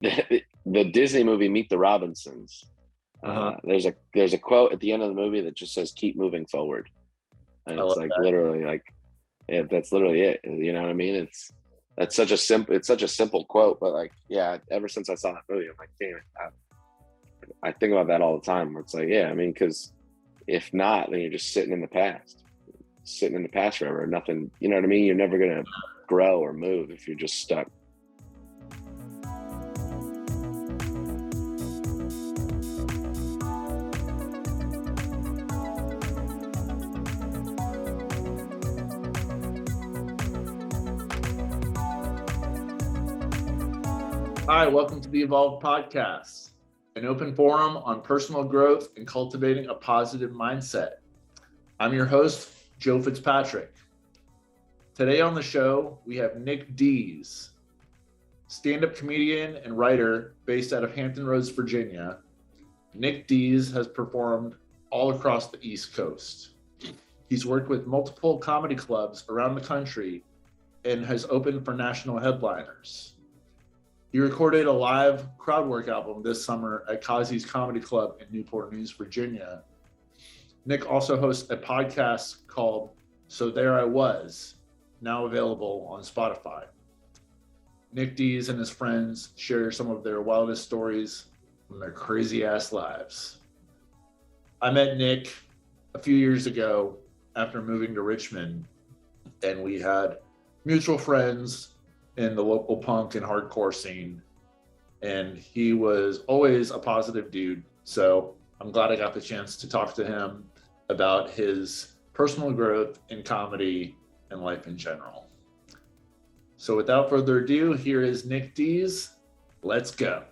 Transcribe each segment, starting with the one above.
the Disney movie Meet the Robinsons. Uh-huh. There's a quote at the end of the movie that just says "Keep moving forward," and I it's love like that. literally like, yeah, that's literally it. You know what I mean? That's such a simple quote, but like, yeah, ever since I saw that movie, I'm like, damn it, I think about that all the time. Where it's like, yeah, I mean, because if not, then you're just sitting in the past forever. Nothing, you know what I mean? You're never gonna grow or move if you're just stuck. Hi, welcome to the Evolved Podcast, an open forum on personal growth and cultivating a positive mindset. I'm your host, Joe Fitzpatrick. Today on the show, we have Nick Deez, stand-up comedian and writer based out of Hampton Roads, Virginia. Nick Deez has performed all across the East Coast. He's worked with multiple comedy clubs around the country and has opened for national headliners. He recorded a live crowd work album this summer at Cozzy's Comedy Club in Newport, Virginia. Nick also hosts a podcast called So There I Was, now available on Spotify. Nick Deez and his friends share some of their wildest stories from their crazy ass lives. I met Nick a few years ago after moving to Richmond, and we had mutual friends in the local punk and hardcore scene. And he was always a positive dude. So I'm glad I got the chance to talk to him about his personal growth in comedy and life in general. So without further ado, here is Nick Deez. Let's go.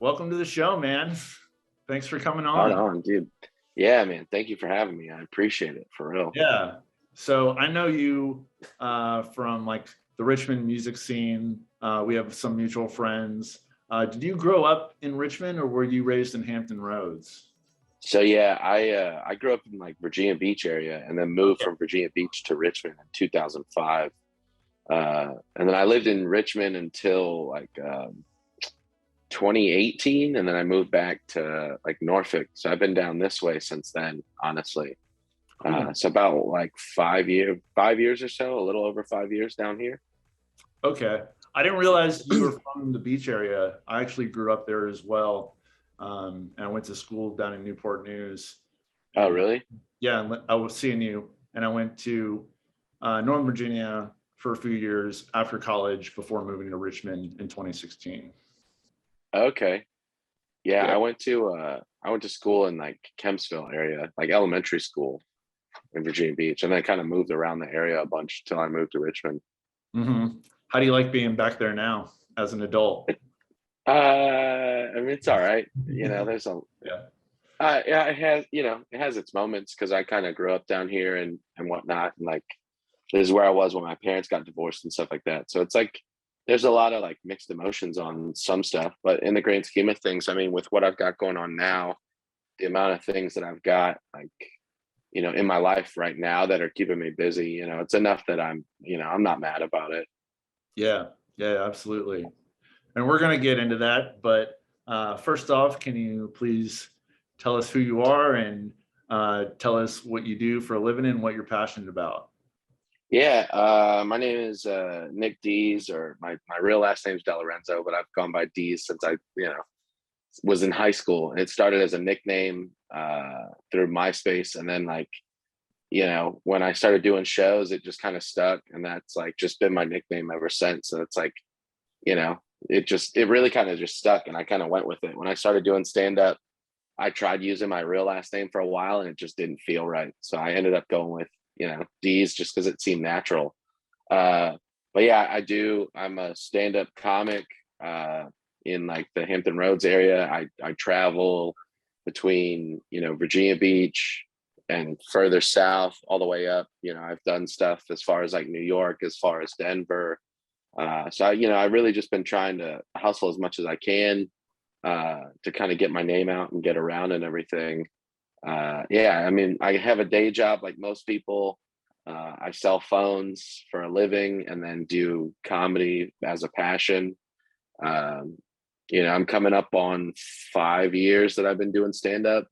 Welcome to the show, man. Thanks for coming on. Right on, dude. Yeah, man. Thank you for having me. I appreciate it, for real. Yeah. So I know you from like the Richmond music scene. We have some mutual friends. Did you grow up in Richmond or were you raised in Hampton Roads? So yeah, I grew up in like Virginia Beach area and then moved from Virginia Beach to Richmond in 2005. And then I lived in Richmond until like 2018, and then I moved back to like Norfolk. So I've been down this way since then, honestly. So about like 5 years or so, a little over 5 years down here. Okay. I didn't realize you were from the beach area. I actually grew up there as well. And I went to school down in Newport News. Oh, really? Yeah, I was seeing you. And I went to Northern Virginia for a few years after college before moving to Richmond in 2016. Okay. Yeah, I went to school in like Kempsville area, like elementary school in Virginia Beach, and then kind of moved around the area a bunch till I moved to Richmond. Mm-hmm. How do you like being back there now as an adult? I mean, it's all right. You know, there's yeah, it has its moments because I kind of grew up down here and whatnot, and like this is where I was when my parents got divorced and stuff like that. So it's like there's a lot of like mixed emotions on some stuff, but in the grand scheme of things, I mean, with what I've got going on now, the amount of things that I've got, like, you know, in my life right now that are keeping me busy, you know, it's enough that I'm not mad about it. Yeah, absolutely. And we're going to get into that. But first off, can you please tell us who you are and tell us what you do for a living and what you're passionate about? Yeah, my name is Nick Deez, or my real last name is DeLorenzo, but I've gone by Deez since I, was in high school. And it started as a nickname through MySpace, and then like, when I started doing shows, it just kind of stuck, and that's like just been my nickname ever since. And it's like, it really kind of just stuck, and I kind of went with it. When I started doing stand-up, I tried using my real last name for a while, and it just didn't feel right. So I ended up going with Deez just because it seemed natural. But yeah, I'm a stand-up comic in like the Hampton Roads area. I travel between Virginia Beach and further south all the way up. I've done stuff as far as like New York, as far as Denver. So I really just been trying to hustle as much as I can, to kind of get my name out and get around and everything. Yeah, I mean, I have a day job like most people. I sell phones for a living and then do comedy as a passion. Um, I'm coming up on 5 years that I've been doing stand up,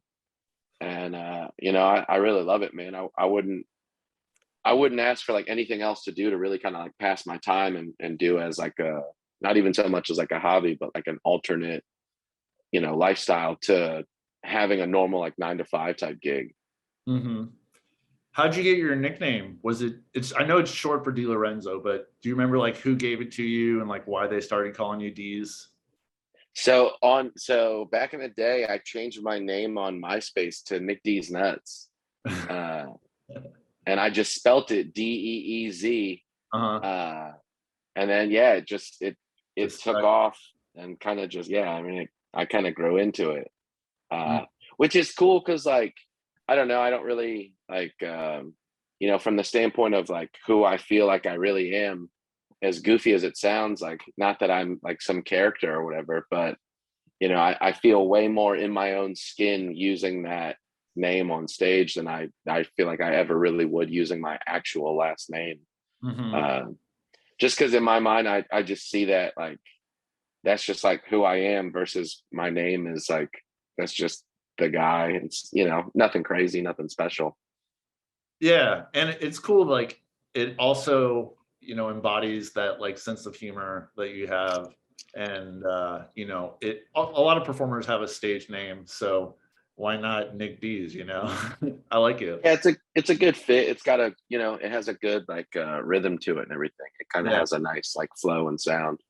and I really love it, man. I wouldn't ask for like anything else to do to really kind of like pass my time and do as like a, not even so much as like a hobby, but like an alternate, lifestyle to having a normal like 9 to 5 type gig. Mm-hmm. How'd you get your nickname? I know it's short for DiLorenzo, but do you remember like who gave it to you and like why they started calling you Deez? So back in the day, I changed my name on MySpace to Nick D's Nuts. And I just spelt it Deez. Uh-huh. And then yeah, it Just took off and kind of just, yeah, I mean, I kind of grew into it. Which is cool because like, I don't know, I don't really like from the standpoint of like who I feel like I really am, as goofy as it sounds, like not that I'm like some character or whatever, but I feel way more in my own skin using that name on stage than I feel like I ever really would using my actual last name. Mm-hmm. Just because in my mind I just see that like that's just like who I am versus my name is like that's just the guy. It's nothing crazy, nothing special. Yeah, and it's cool. Like it also, embodies that like sense of humor that you have, and a lot of performers have a stage name, so why not Nick Deez? I like it. Yeah, it's a good fit. It's got it has a good like rhythm to it and everything. It kind of Yeah, has a nice like flow and sound.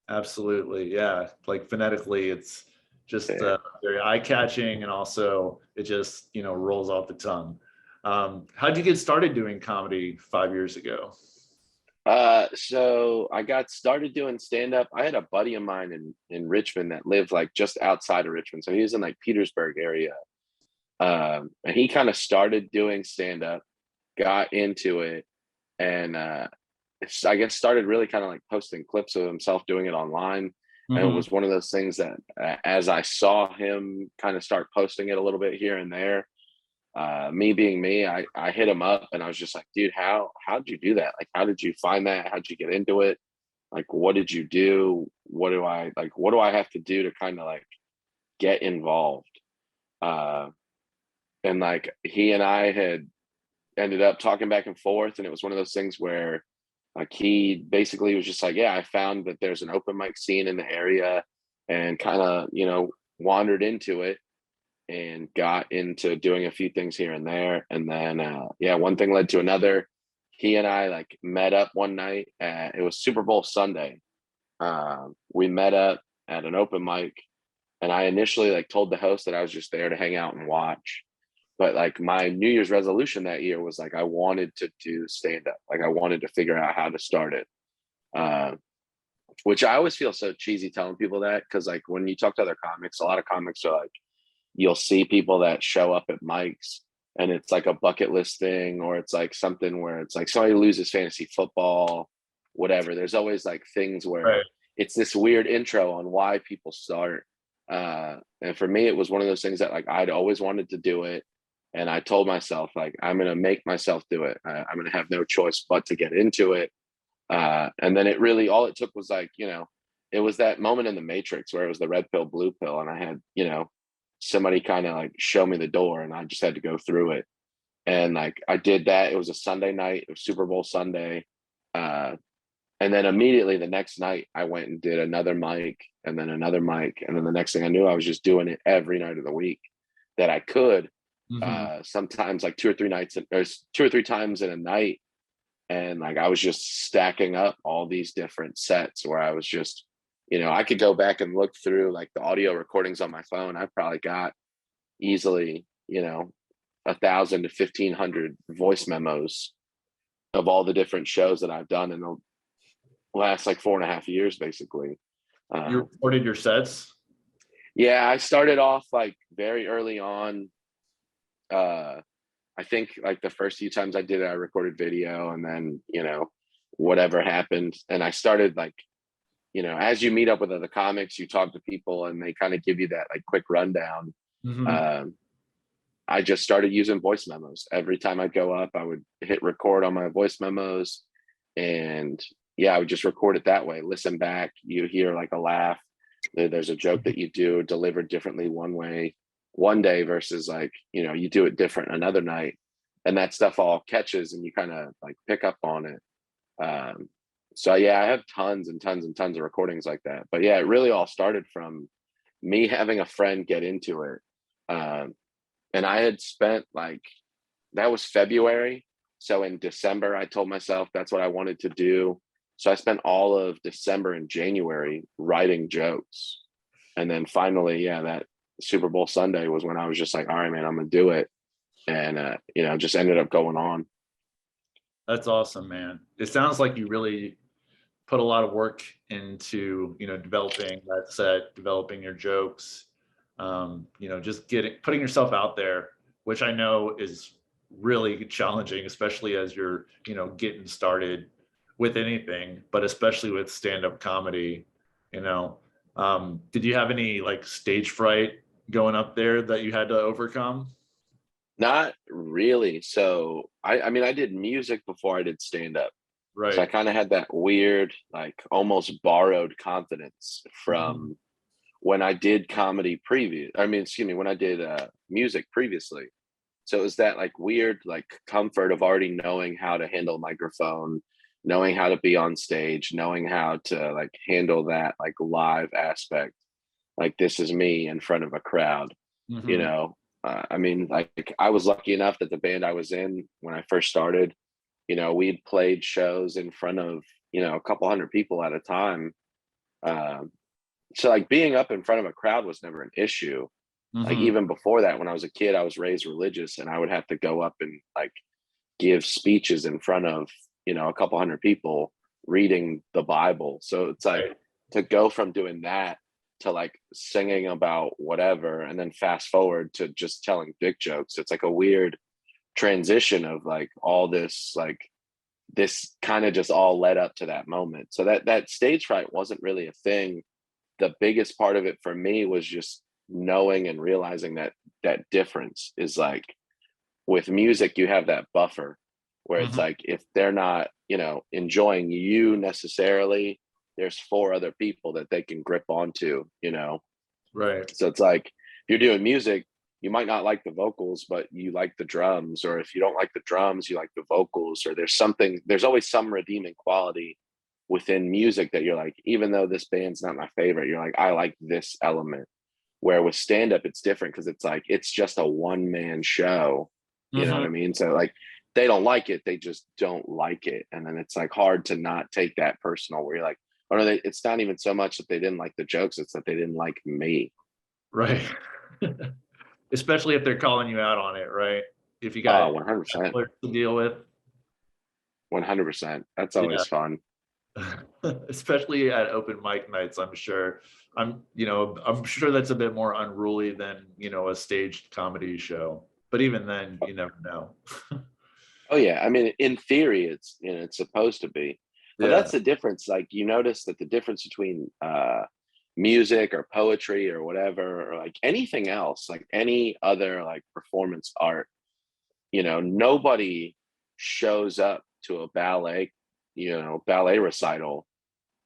absolutely. Yeah, like phonetically, it's just Yeah. very eye-catching, and also it just rolls off the tongue. How'd you get started doing comedy 5 years ago? So I got started doing stand up. I had a buddy of mine in Richmond that lived like just outside of Richmond. So he was in like Petersburg area. And he kind of started doing stand up, got into it, and I guess started really kind of like posting clips of himself doing it online. And it Mm-hmm. was one of those things that as I saw him kind of start posting it a little bit here and there, me being me, I hit him up and I was just like, dude, how'd you do that? Like, how did you find that? How'd you get into it? Like, what did you do? What do I have to do to kind of like get involved? Uh, and like he and I had ended up talking back and forth, and it was one of those things where like he basically was just like, yeah, I found that there's an open mic scene in the area and kind of, wandered into it and got into doing a few things here and there. And then, yeah, one thing led to another. He and I like met up one night. It was Super Bowl Sunday. We met up at an open mic, and I initially like told the host that I was just there to hang out and watch. But like my New Year's resolution that year was like I wanted to do stand up. Like I wanted to figure out how to start it. Uh, which I always feel so cheesy telling people that because like when you talk to other comics, a lot of comics are like, you'll see people that show up at mics and it's like a bucket list thing, or it's like something where it's like somebody loses fantasy football, whatever. There's always like things where Right. it's this weird intro on why people start. And for me, it was one of those things that like I'd always wanted to do it. And I told myself, like, I'm going to make myself do it. I'm going to have no choice but to get into it. And then all it took was like, it was that moment in the Matrix where it was the red pill, blue pill. And I had, somebody kind of like show me the door and I just had to go through it. And like I did that. It was a Sunday night, it was Super Bowl Sunday. And then immediately the next night I went and did another mic and then another mic. And then the next thing I knew, I was just doing it every night of the week that I could. Mm-hmm. Sometimes like 2 or 3 times in a night. And like I was just stacking up all these different sets where I was just, I could go back and look through like the audio recordings on my phone. I probably got easily, 1,000 to 1,500 voice memos of all the different shows that I've done in the last like 4.5 years, basically. You recorded your sets? Yeah, I started off like very early on. I think like the first few times I did it, I recorded video, and then whatever happened, and I started like as you meet up with other comics, you talk to people and they kind of give you that like quick rundown. I just started using voice memos. Every time I'd go up, I would hit record on my voice memos, and I would just record it that way. Listen back, you hear like a laugh. There's a joke that you do delivered differently one day versus like, you do it different another night, and that stuff all catches and you kind of like pick up on it. So I have tons and tons and tons of recordings like that. But it really all started from me having a friend get into it. And I had spent that was February. So in December, I told myself that's what I wanted to do. So I spent all of December and January writing jokes. And then finally, that Super Bowl Sunday was when I was just like, all right, man, I'm going to do it. And, just ended up going on. That's awesome, man. It sounds like you really put a lot of work into, developing that set, developing your jokes, just putting yourself out there, which I know is really challenging, especially as you're, getting started with anything, but especially with stand-up comedy. Did you have any like stage fright going up there that you had to overcome? Not really. So I mean, I did music before I did stand-up. Right. So I kind of had that weird, like almost borrowed confidence from when I did comedy when I did music previously. So it was that like weird, like comfort of already knowing how to handle a microphone, knowing how to be on stage, knowing how to like handle that like live aspect. Like this is me in front of a crowd, I was lucky enough that the band I was in when I first started, we'd played shows in front of, a couple hundred people at a time. So like being up in front of a crowd was never an issue. Like even before that, when I was a kid, I was raised religious and I would have to go up and like give speeches in front of, a couple hundred people reading the Bible. So it's like to go from doing that to like singing about whatever and then fast forward to just telling dick jokes. It's like a weird transition of like all this, like this kind of just all led up to that moment. So that stage fright wasn't really a thing. The biggest part of it for me was just knowing and realizing that difference is like with music, you have that buffer where it's like, if they're not, enjoying you necessarily, there's 4 other people that they can grip onto, Right. So it's like, if you're doing music, you might not like the vocals, but you like the drums, or if you don't like the drums, you like the vocals, or there's always some redeeming quality within music that you're like, even though this band's not my favorite, you're like, I like this element. Where with stand-up, it's different because it's like, it's just a one-man show. You know what I mean? So like, they don't like it, they just don't like it. And then it's like hard to not take that personal where you're like, oh no, it's not even so much that they didn't like the jokes, it's that they didn't like me. Right. Especially if they're calling you out on it, right? If you got 100% to deal with. 100%. That's always fun. Especially at open mic nights, I'm sure. I'm sure that's a bit more unruly than, a staged comedy show. But even then, you never know. Oh yeah. I mean, in theory, it's it's supposed to be. But that's the difference. Like you notice that the difference between music or poetry or whatever, or like anything else, like any other like performance art, nobody shows up to a ballet recital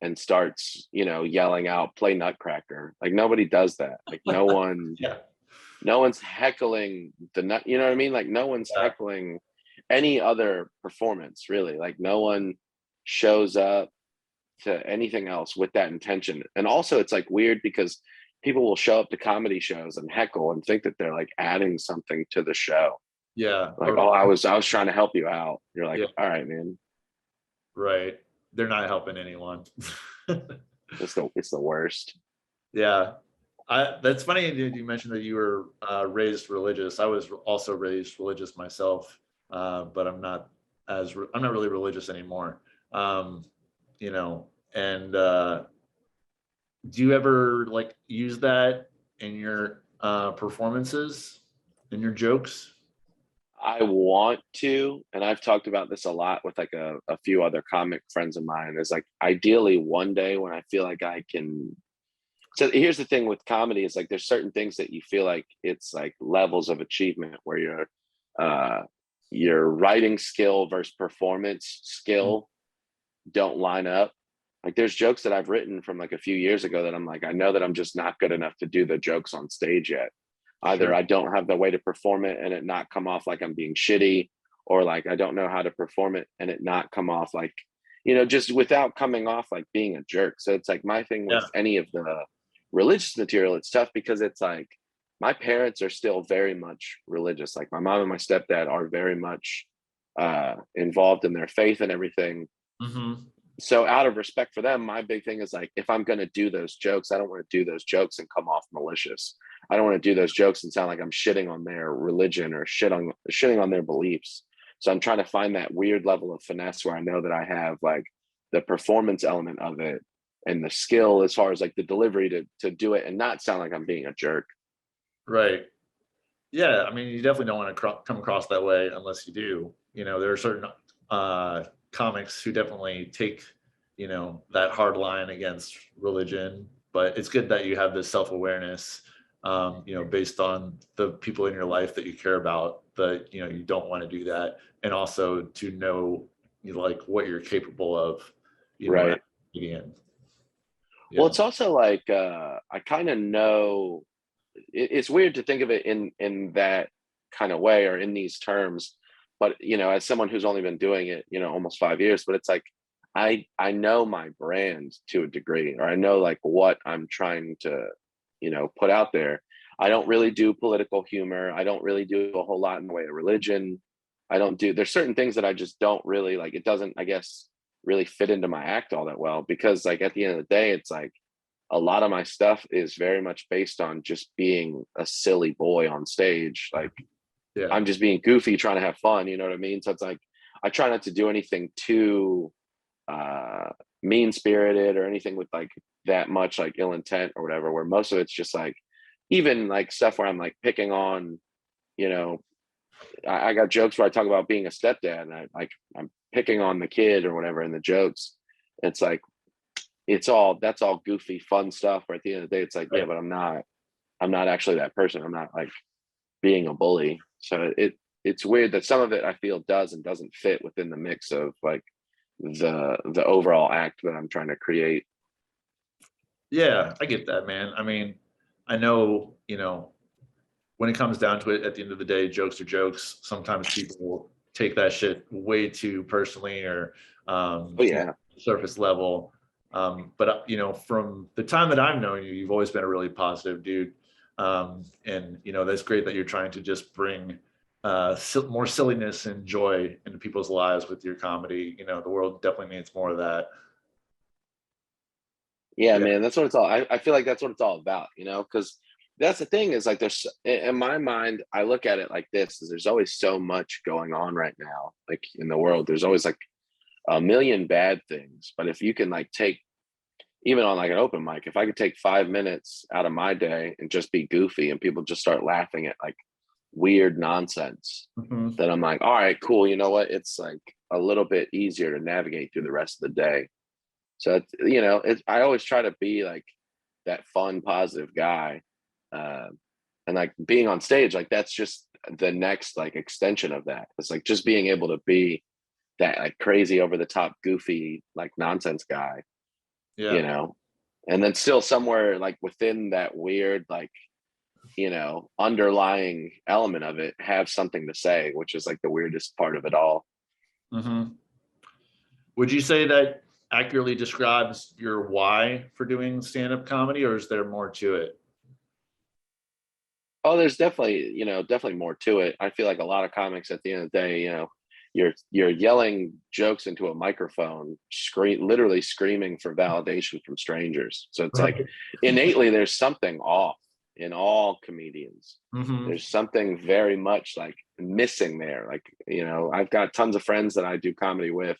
and starts, yelling out, play Nutcracker. Like nobody does that. Like no one, no one's heckling the nut, you know what I mean? Like no one's heckling any other performance really. Like no one shows up to anything else with that intention. And also it's like weird because people will show up to comedy shows and heckle and think that they're like adding something to the show. Yeah. Like, oh, I was trying to help you out. You're like, all right, man. Right. They're not helping anyone. It's the worst. Yeah. That's funny you mentioned that you were raised religious. I was also raised religious myself, but I'm not really religious anymore. And do you ever like use that in your performances, in your jokes? I want to, and I've talked about this a lot with like a few other comic friends of mine, is like ideally one day when I feel like I can. So here's the thing with comedy is like there's certain things that you feel like it's like levels of achievement where uh your writing skill versus performance skill don't line up. Like there's jokes that I've written from like a few years ago that I'm like, I know that I'm just not good enough to do the jokes on stage yet. Either Sure. I don't have the way to perform it and it not come off like I'm being shitty, or like I don't know how to perform it and it not come off like, just without coming off like being a jerk. So it's like my thing with Yeah. any of the religious material, it's tough because it's like my parents are still very much religious. Like my mom and my stepdad are very much involved in their faith and everything. Mm-hmm. So out of respect for them, my big thing is like, if I'm going to do those jokes, I don't want to do those jokes and come off malicious. I don't want to do those jokes and sound like I'm shitting on their religion or shitting on their beliefs. So I'm trying to find that weird level of finesse where I know that I have like the performance element of it and the skill as far as like the delivery to do it and not sound like I'm being a jerk. Right. Yeah. I mean, you definitely don't want to come across that way unless you do. There are certain comics who definitely take, that hard line against religion, but it's good that you have this self-awareness, based on the people in your life that you care about, that, you don't want to do that. And also to know, like what you're capable of, as Right. a comedian. Well, Yeah. it's also like I kind of know it's weird to think of it in that kind of way or in these terms, but as someone who's only been doing it almost 5 years, but it's like I know my brand to a degree, or I know like what I'm trying to put out there. I don't really do political humor. I don't really do a whole lot in the way of religion. There's certain things that I just don't really like. It doesn't, I guess, really fit into my act all that well, because like at the end of the day it's like a lot of my stuff is very much based on just being a silly boy on stage. Like Yeah. I'm just being goofy, trying to have fun. You know what I mean? So it's like I try not to do anything too mean spirited or anything with like that much like ill intent or whatever. Where most of it's just like even like stuff where I'm like picking on, you know, I got jokes where I talk about being a stepdad and I'm picking on the kid or whatever in the jokes. It's like that's all goofy fun stuff. Where at the end of the day, it's like, yeah, Right. but I'm not actually that person. I'm not like being a bully. So it's weird that some of it I feel does and doesn't fit within the mix of like the overall act that I'm trying to create. Yeah, I get that, man. I mean, I know, when it comes down to it, at the end of the day, jokes are jokes. Sometimes people will take that shit way too personally or Oh yeah. surface level. But from the time that I've known you, you've always been a really positive dude. And that's great that you're trying to just bring more silliness and joy into people's lives with your comedy. The world definitely needs more of that. Yeah, Yeah. man, that's what it's all. I feel like that's what it's all about, because that's the thing is like there's in my mind, I look at it like this: is there's always so much going on right now, like in the world. There's always like a million bad things, but if you can like take even on like an open mic, if I could take 5 minutes out of my day and just be goofy and people just start laughing at like weird nonsense, Mhm. then I'm like, all right, cool. You know what? It's like a little bit easier to navigate through the rest of the day. So I always try to be like that fun, positive guy, uh, and like being on stage, like that's just the next like extension of that. It's like just being able to be that like crazy, over the top, goofy, like nonsense guy, you Yeah. know, and then still somewhere like within that weird like underlying element of it, have something to say, which is like the weirdest part of it all. Mhm. Would you say that accurately describes your why for doing stand-up comedy, or is there more to it? Oh, there's definitely more to it. I feel like a lot of comics at the end of the day, you're yelling jokes into a microphone, literally screaming for validation from strangers. So it's like Right. innately there's something off in all comedians. Mhm. There's something very much like missing there. Like, I've got tons of friends that I do comedy with,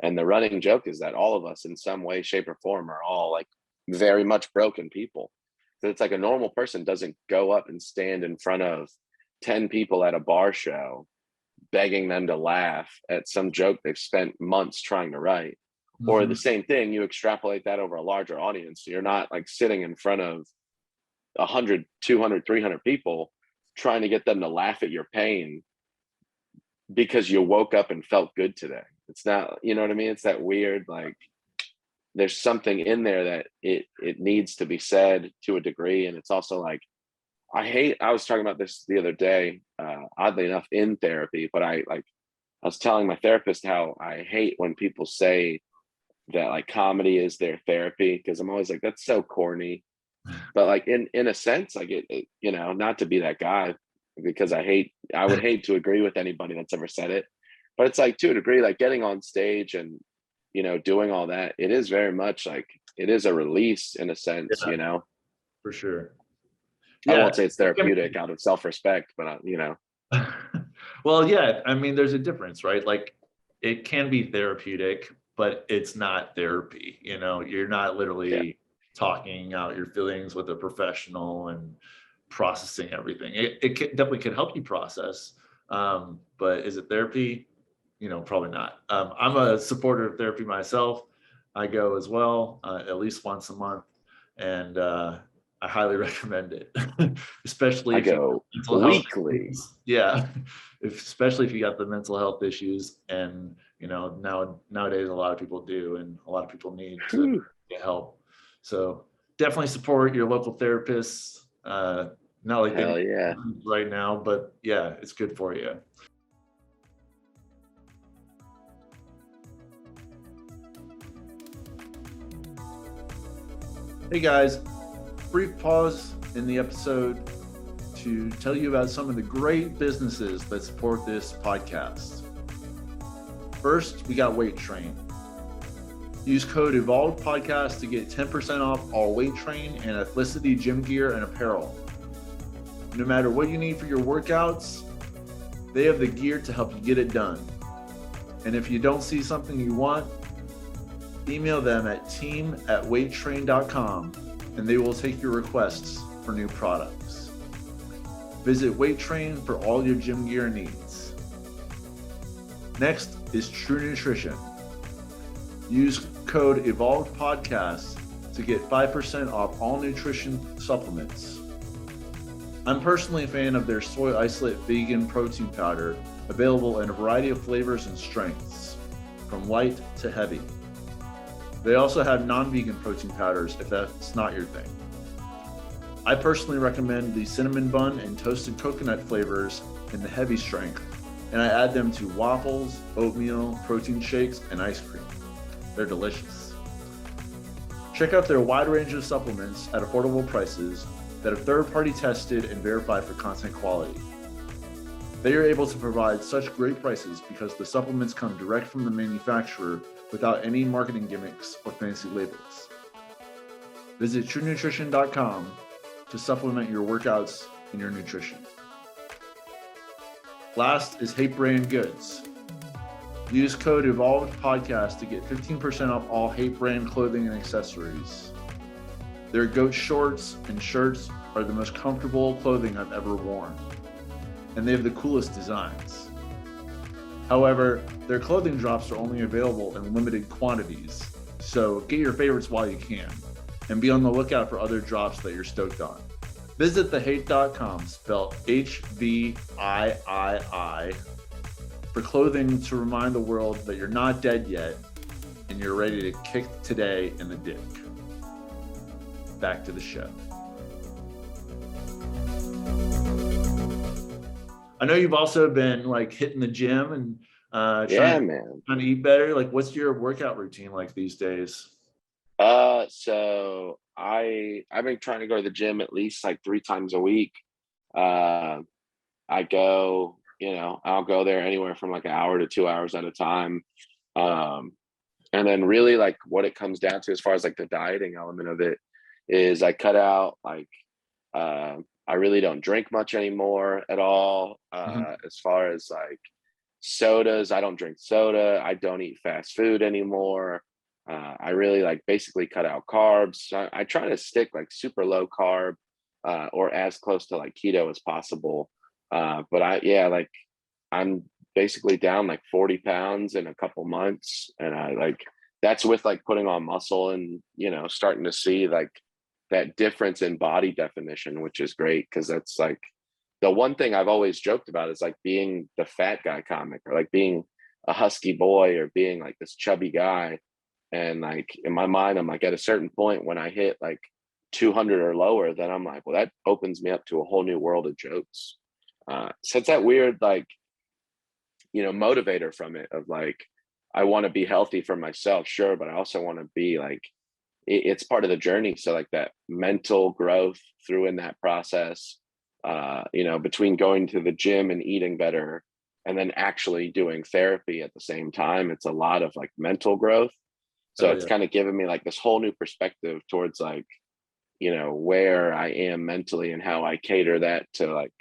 and the running joke is that all of us in some way, shape, or form are all like very much broken people. So it's like a normal person doesn't go up and stand in front of 10 people at a bar show begging them to laugh at some joke they've spent months trying to write. Or the Mhm. same thing, you extrapolate that over a larger audience. So you're not like sitting in front of 100, 200, 300 people trying to get them to laugh at your pain because you woke up and felt good today. It's not, you know what I mean? It's that weird, like, there's something in there that it needs to be said to a degree. And it's also like, I was talking about this the other day, oddly enough, in therapy, but I was telling my therapist how I hate when people say that like comedy is their therapy, because I'm always like, that's so corny. But like in a sense, like it, you know, not to be that guy, because I would hate to agree with anybody that's ever said it. But it's like, to a degree, like getting on stage and, you know, doing all that, it is very much like, it is a release in a sense, Yeah, you know. for sure. I Yeah. won't say it's therapeutic out of self-respect, but you know. Well, yeah, I mean, there's a difference, right? Like it can be therapeutic, but it's not therapy. You know, you're not Yeah. literally talking out your feelings with a professional and processing everything. Definitely can help you process. But is it therapy? You know, probably not. I'm a supporter of therapy myself. I go as well, at least once a month. And I highly recommend it, especially I if you have go mental health weekly. issues. Yeah, especially if you got the mental health issues, and you know nowadays a lot of people do, and a lot of people need to Whew. get help. So definitely support your local therapists. Not like they Hell yeah. need right now, but yeah, it's good for you. Hey guys, brief pause in the episode to tell you about some of the great businesses that support this podcast. First, we got Weight Train. Use code Evolved Podcast to get 10% off all Weight Train and Athleticity gym gear and apparel. No matter what you need for your workouts, they have the gear to help you get it done. And if you don't see something you want, email them at team@weighttrain.com and they will take your requests for new products. Visit Weight Train for all your gym gear needs. Next is True Nutrition. Use code Evolved Podcast to get 5% off all nutrition supplements. I'm personally a fan of their soy isolate vegan protein powder, available in a variety of flavors and strengths, from light to heavy. They also have non-vegan protein powders if that's not your thing. I personally recommend the cinnamon bun and toasted coconut flavors in the heavy strength, and I add them to waffles, oatmeal, protein shakes, and ice cream. They're delicious. Check out their wide range of supplements at affordable prices that are third-party tested and verified for content quality. They are able to provide such great prices because the supplements come direct from the manufacturer without any marketing gimmicks or fancy labels. Visit truenutrition.com to supplement your workouts and your nutrition. Last is Hate Brand Goods. Use code Evolved Podcast to get 15% off all Hate Brand clothing and accessories. Their goat shorts and shirts are the most comfortable clothing I've ever worn, and they have the coolest designs. However, their clothing drops are only available in limited quantities, so get your favorites while you can, and be on the lookout for other drops that you're stoked on. Visit thehate.com, spelled HVIII, for clothing to remind the world that you're not dead yet, and you're ready to kick today in the dick. Back to the show. I know you've also been like hitting the gym and trying to eat better. Like, what's your workout routine like these days? So I've been trying to go to the gym at least like 3 times a week. I go, you know, I'll go there anywhere from like an hour to 2 hours at a time. And then really like what it comes down to as far as like the dieting element of it is I cut out like, I really don't drink much anymore at all. As far as like sodas, I don't drink soda. I don't eat fast food anymore. I really like basically cut out carbs. I try to stick like super low carb, or as close to like keto as possible. But I'm basically down like 40 pounds in a couple months. And I like, that's with like putting on muscle and, you know, starting to see like that difference in body definition, which is great. Cause that's like the one thing I've always joked about is like being the fat guy comic, or like being a husky boy, or being like this chubby guy. And like in my mind, I'm like, at a certain point when I hit like 200 or lower, then I'm like, well, that opens me up to a whole new world of jokes. So it's that weird, like, you know, motivator from it of like, I want to be healthy for myself, sure, but I also want to be like, it's part of the journey. So like that mental growth through in that process, you know, between going to the gym and eating better and then actually doing therapy at the same time, it's a lot of like mental growth. So it's kind of given me like this whole new perspective towards like, you know, where I am mentally and how I cater that to like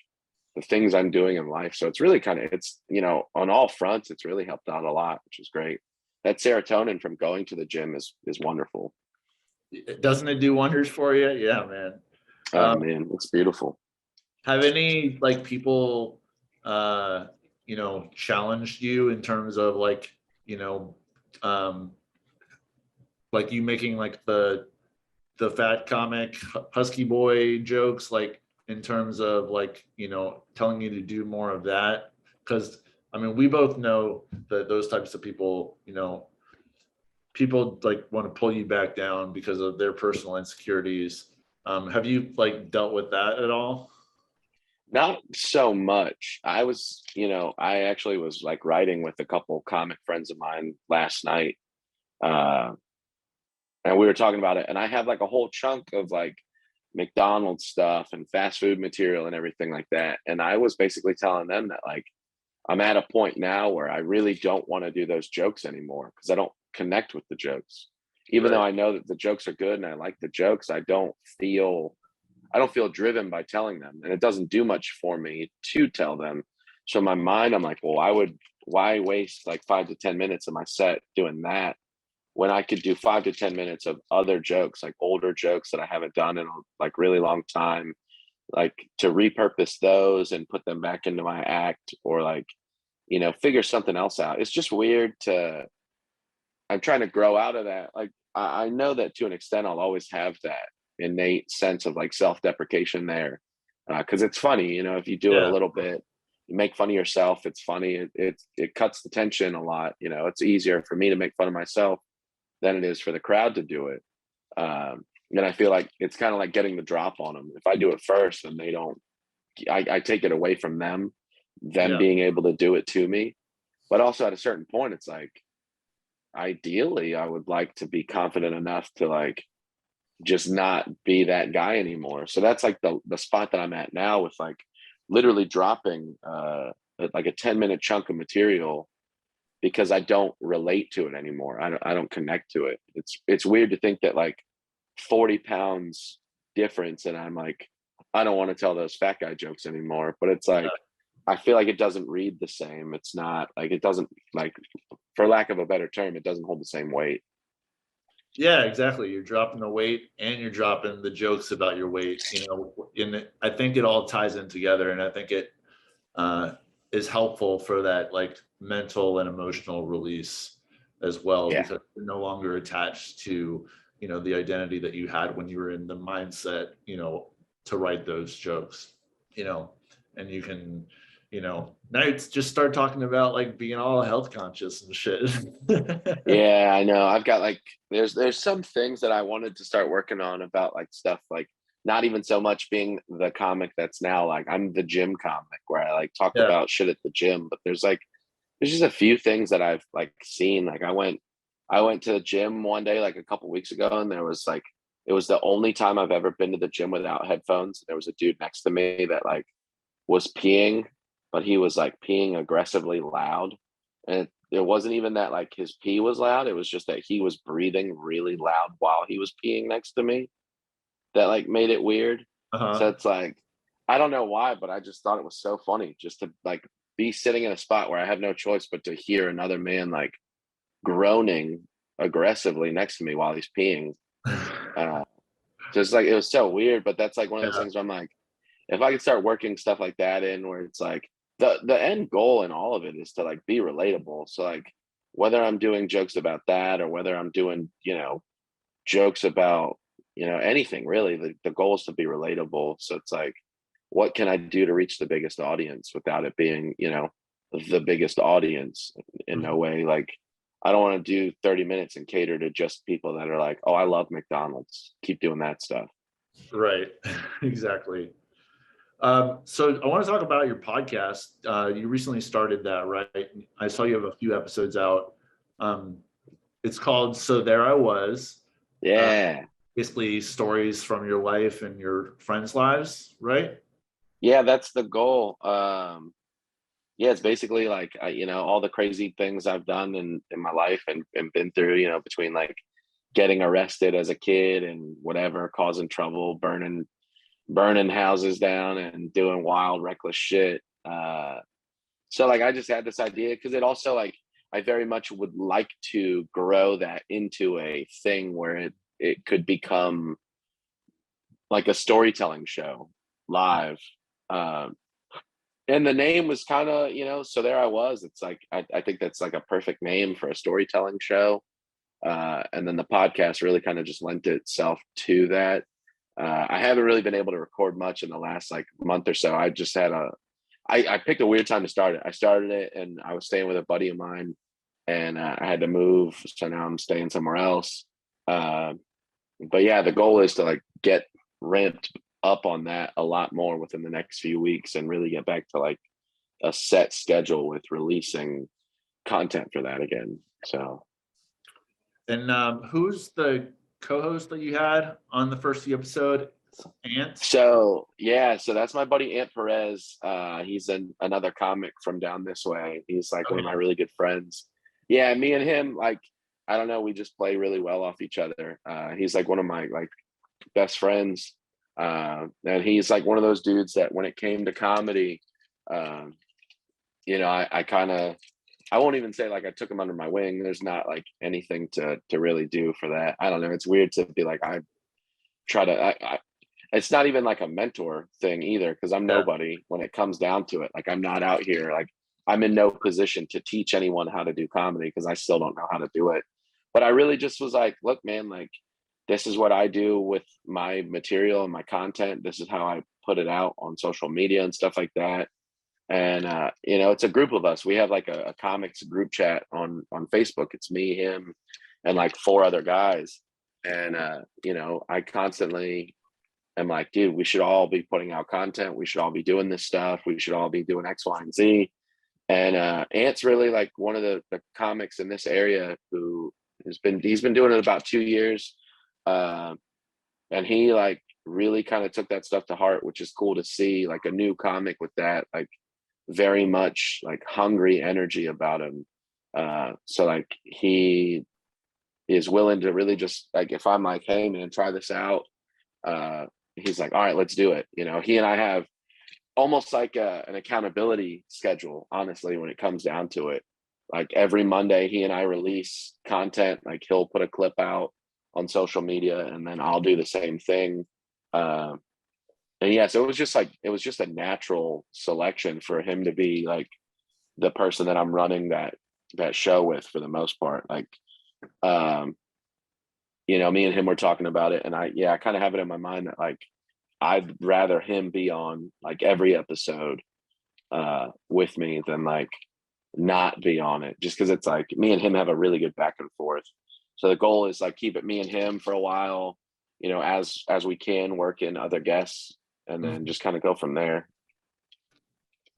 the things I'm doing in life. So it's really kind of, it's, you know, on all fronts, it's really helped out a lot, which is great. That serotonin from going to the gym is wonderful. Doesn't it do wonders for you? Yeah, man. Oh man, it's beautiful. Have any like people, you know, challenged you in terms of like, you know, like you making like the fat comic husky boy jokes, like in terms of like, you know, telling you to do more of that? Because I mean, we both know that those types of people, you know, people like want to pull you back down because of their personal insecurities. Have you like dealt with that at all? Not so much. I was, you know, I actually was like writing with a couple comic friends of mine last night. Uh, and we were talking about it. And I have like a whole chunk of like McDonald's stuff and fast food material and everything like that. And I was basically telling them that like I'm at a point now where I really don't want to do those jokes anymore because I don't connect with the jokes. Even though Right. I know that the jokes are good and I like the jokes, I don't feel driven by telling them, and it doesn't do much for me to tell them. So in my mind, I'm like, well, why waste like 5 to 10 minutes of my set doing that when I could do 5 to 10 minutes of other jokes, like older jokes that I haven't done in a like really long time, like to repurpose those and put them back into my act, or like, you know, figure something else out. It's just weird to, I'm trying to grow out of that. Like, I know that to an extent, I'll always have that innate sense of like self-deprecation there. Cause it's funny, you know, if you do it a Yeah. little bit, you make fun of yourself. It's funny. It cuts the tension a lot. You know, it's easier for me to make fun of myself than it is for the crowd to do it. And I feel like it's kind of like getting the drop on them. If I do it first, then they don't, I take it away from them Yeah. being able to do it to me. But also at a certain point, it's like, ideally, I would like to be confident enough to like just not be that guy anymore. So that's like the spot that I'm at now with like literally dropping like a 10-minute chunk of material because I don't relate to it anymore. I don't connect to it. It's weird to think that like 40 pounds difference and I'm like, I don't want to tell those fat guy jokes anymore. But it's like I feel like it doesn't read the same. It's not like, it doesn't, like, for lack of a better term, it doesn't hold the same weight. Yeah, exactly. You're dropping the weight and you're dropping the jokes about your weight, you know, I think it all ties in together. And I think it uh, is helpful for that like mental and emotional release as well, Yeah. because you're no longer attached to, you know, the identity that you had when you were in the mindset, you know, to write those jokes, you know, and you can, you know, now it's just start talking about like being all health conscious and shit. Yeah, I know. I've got like, there's some things that I wanted to start working on about like stuff like not even so much being the comic that's now like I'm the gym comic where I like talk Yeah. about shit at the gym, but there's just a few things that I've like seen. Like I went to the gym one day like a couple weeks ago and there was like, it was the only time I've ever been to the gym without headphones. There was a dude next to me that like was peeing, but he was like peeing aggressively loud. And it wasn't even that like his pee was loud. It was just that he was breathing really loud while he was peeing next to me. That like made it weird. So Uh-huh. it's like, I don't know why, but I just thought it was so funny just to like be sitting in a spot where I have no choice but to hear another man like groaning aggressively next to me while he's peeing. Uh, just like it was so weird, but that's like one of those Yeah. things where I'm like, if I could start working stuff like that in where it's like the end goal in all of it is to like be relatable. So like whether I'm doing jokes about that or whether I'm doing, jokes about, anything really, the goal is to be relatable. So it's like, what can I do to reach the biggest audience without it being, the biggest audience in no way. Like I don't want to do 30 minutes and cater to just people that are like, oh, I love McDonald's. Keep doing that stuff. Right. Exactly. So I want to talk about your podcast. You recently started that, right? I saw you have a few episodes out. It's called So There I Was. Yeah. Basically stories from your life and your friends' lives, right? Yeah, that's the goal. Yeah, it's basically like, all the crazy things I've done in my life and been through, between like getting arrested as a kid and whatever, causing trouble, burning houses down and doing wild, reckless shit. So like I just had this idea because it also like I very much would like to grow that into a thing where it could become like a storytelling show live. And the name was kind of, so there I was. It's like I think that's like a perfect name for a storytelling show. And then the podcast really kind of just lent itself to that. I haven't really been able to record much in the last like month or so. I just had I picked a weird time to start it. I started it and I was staying with a buddy of mine and I had to move. So now I'm staying somewhere else. But yeah, the goal is to like get ramped up on that a lot more within the next few weeks and really get back to like a set schedule with releasing content for that again. So. And who's the co-host that you had on the first episode? Ant? So that's my buddy Ant Perez. He's another comic from down this way. He's like one of my really good friends. Yeah, me and him, like, I don't know, we just play really well off each other. He's like one of my like best friends. And he's like one of those dudes that when it came to comedy, I kind of, I won't even say like I took him under my wing. There's not like anything to really do for that. I don't know. It's weird to be like, I try to, it's not even like a mentor thing either. Cause I'm nobody when it comes down to it. Like I'm not out here. Like I'm in no position to teach anyone how to do comedy because I still don't know how to do it. But I really just was like, look, man, like this is what I do with my material and my content. This is how I put it out on social media and stuff like that. And it's a group of us. We have like a comics group chat on Facebook. It's me, him, and like 4 other guys. And I constantly am like, dude, we should all be putting out content. We should all be doing this stuff. We should all be doing X, Y, and Z. And Ant's really like one of the comics in this area who he's been doing it about 2 years. And he like really kind of took that stuff to heart, which is cool to see, like a new comic with that, like very much like hungry energy about him. So like he is willing to really just like, if I'm like, hey man, try this out. He's like, all right, let's do it. He and I have almost like an accountability schedule, honestly, when it comes down to it. Like every Monday he and I release content, like he'll put a clip out on social media and then I'll do the same thing. And yeah, so it was just a natural selection for him to be like the person that I'm running that show with for the most part. Like, me and him were talking about it and I kind of have it in my mind that like, I'd rather him be on like every episode with me than like not be on it, just because it's like me and him have a really good back and forth. So the goal is like keep it me and him for a while, as we can work in other guests and then just kind of go from there.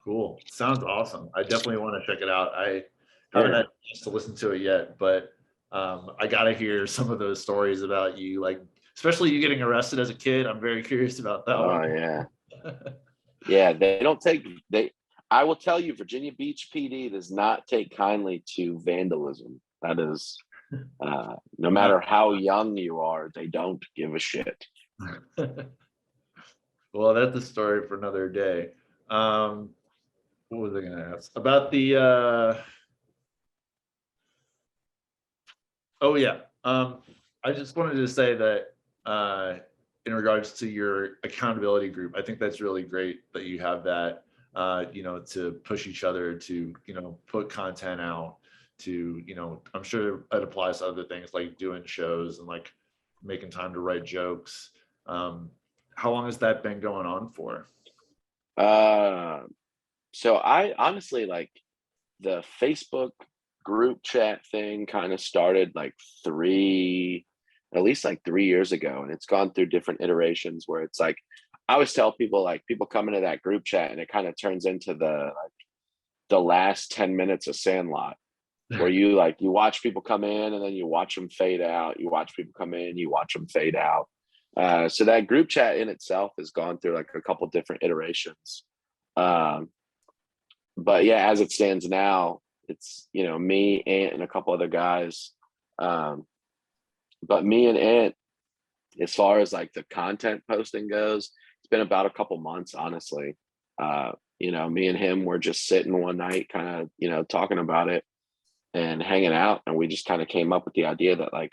Cool. Sounds awesome. I definitely want to check it out. I haven't had a chance to listen to it yet, but I got to hear some of those stories about you, like especially you getting arrested as a kid. I'm very curious about that one. Yeah. Yeah, I will tell you, Virginia Beach PD does not take kindly to vandalism. That is, no matter how young you are, they don't give a shit. Well, that's a story for another day. What was I going to ask about the? Oh yeah, I just wanted to say that in regards to your accountability group, I think that's really great that you have that. to push each other to, put content out to, I'm sure it applies to other things like doing shows and like making time to write jokes. How long has that been going on for? So I honestly, like, the Facebook group chat thing kind of started like at least like 3 years ago. And it's gone through different iterations where it's like, I always tell people, like, people come into that group chat and it kind of turns into the last 10 minutes of Sandlot, where you watch people come in and then you watch them fade out. You watch people come in, you watch them fade out. So that group chat in itself has gone through like a couple different iterations. But yeah, as it stands now, it's, me, Ant, and a couple other guys. But me and Ant, as far as like the content posting goes, it's been about a couple months, honestly. Me and him were just sitting one night, kind of, talking about it and hanging out. And we just kind of came up with the idea that, like,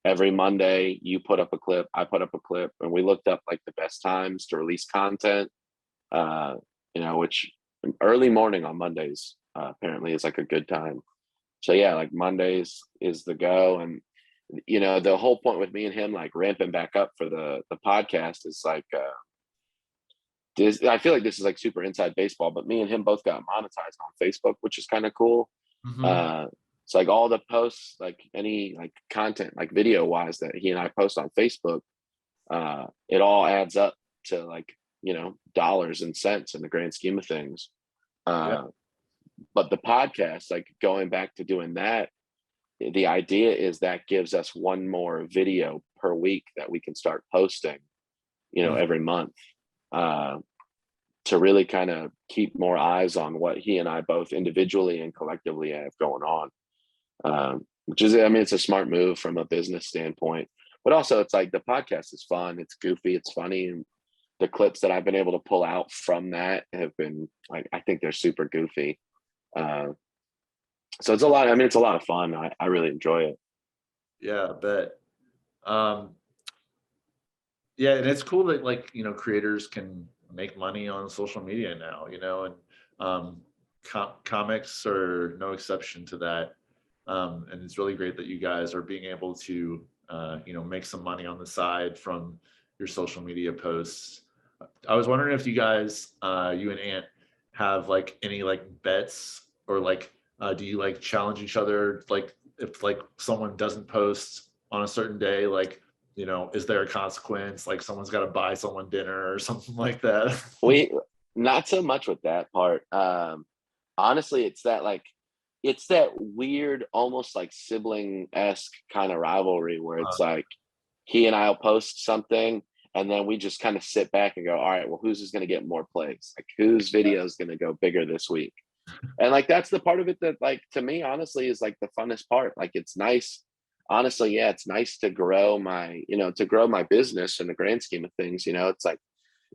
every Monday you put up a clip, I put up a clip, and we looked up like the best times to release content, which early morning on Mondays apparently is like a good time. So yeah, like Mondays is the go. And the whole point with me and him like ramping back up for the podcast is like, I feel like this is like super inside baseball, but me and him both got monetized on Facebook, which is kind of cool. Mm-hmm. It's like all the posts, like any like content, like video wise, that he and I post on Facebook, it all adds up to like, dollars and cents in the grand scheme of things. But the podcast, like going back to doing that, the idea is that gives us one more video per week that we can start posting, every month, to really kind of keep more eyes on what he and I both individually and collectively have going on. Which is, I mean, it's a smart move from a business standpoint, but also it's like the podcast is fun, it's goofy, it's funny, and the clips that I've been able to pull out from that have been like, I think they're super goofy. So it's a lot. I mean, it's a lot of fun. I really enjoy it. Yeah, I bet. Yeah, and it's cool that, like, creators can make money on social media now, and comics are no exception to that. And it's really great that you guys are being able to, make some money on the side from your social media posts. I was wondering if you guys, you and Ant, have like any like bets, or like, do you like challenge each other? Like, if like someone doesn't post on a certain day, like, is there a consequence? Like someone's got to buy someone dinner or something like that? We Not so much with that part. Honestly, it's that weird, almost like sibling-esque kind of rivalry where it's like he and I'll post something and then we just kind of sit back and go, all right, well, who's is going to get more plays? Like, whose video is going to go bigger this week? And like, that's the part of it that, like, to me, honestly, is like the funnest part. Like, it's nice. Honestly, yeah, it's nice to grow my business in the grand scheme of things. It's like,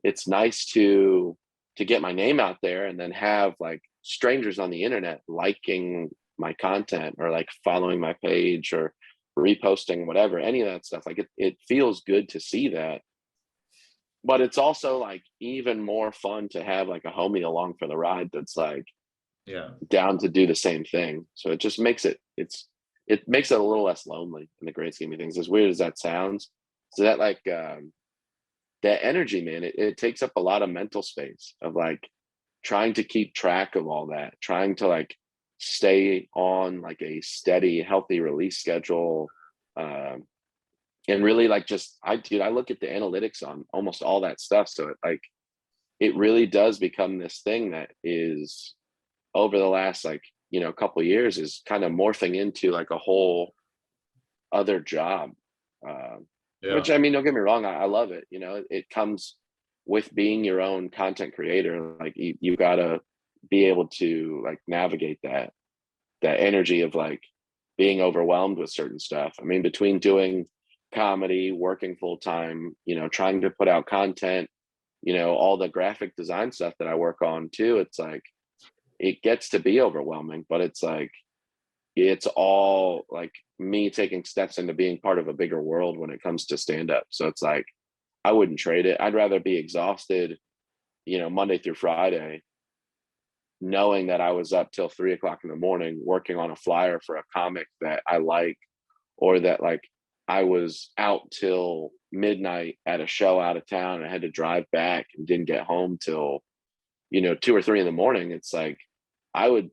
it's nice to get my name out there and then have like strangers on the internet liking my content or like following my page or reposting, whatever, any of that stuff. Like, it feels good to see that. But it's also like even more fun to have like a homie along for the ride that's like down to do the same thing. So it just makes it makes it a little less lonely in the great scheme of things, as weird as that sounds. So that like that energy, man, it takes up a lot of mental space of like trying to keep track of all that, trying to like stay on like a steady, healthy release schedule. And really like I look at the analytics on almost all that stuff. So it really does become this thing that is over the last like, couple years is kind of morphing into like a whole other job. Which, I mean, don't get me wrong, I love it. It comes with being your own content creator. Like you gotta be able to like navigate that energy of like being overwhelmed with certain stuff. I mean, between doing comedy, working full time, trying to put out content, all the graphic design stuff that I work on too, it's like it gets to be overwhelming, but it's like it's all like me taking steps into being part of a bigger world when it comes to stand up. So it's like I wouldn't trade it. I'd rather be exhausted, Monday through Friday, knowing that I was up till 3 o'clock in the morning working on a flyer for a comic that I like, or that like I was out till midnight at a show out of town and I had to drive back and didn't get home till, 2 or 3 in the morning. It's like, I would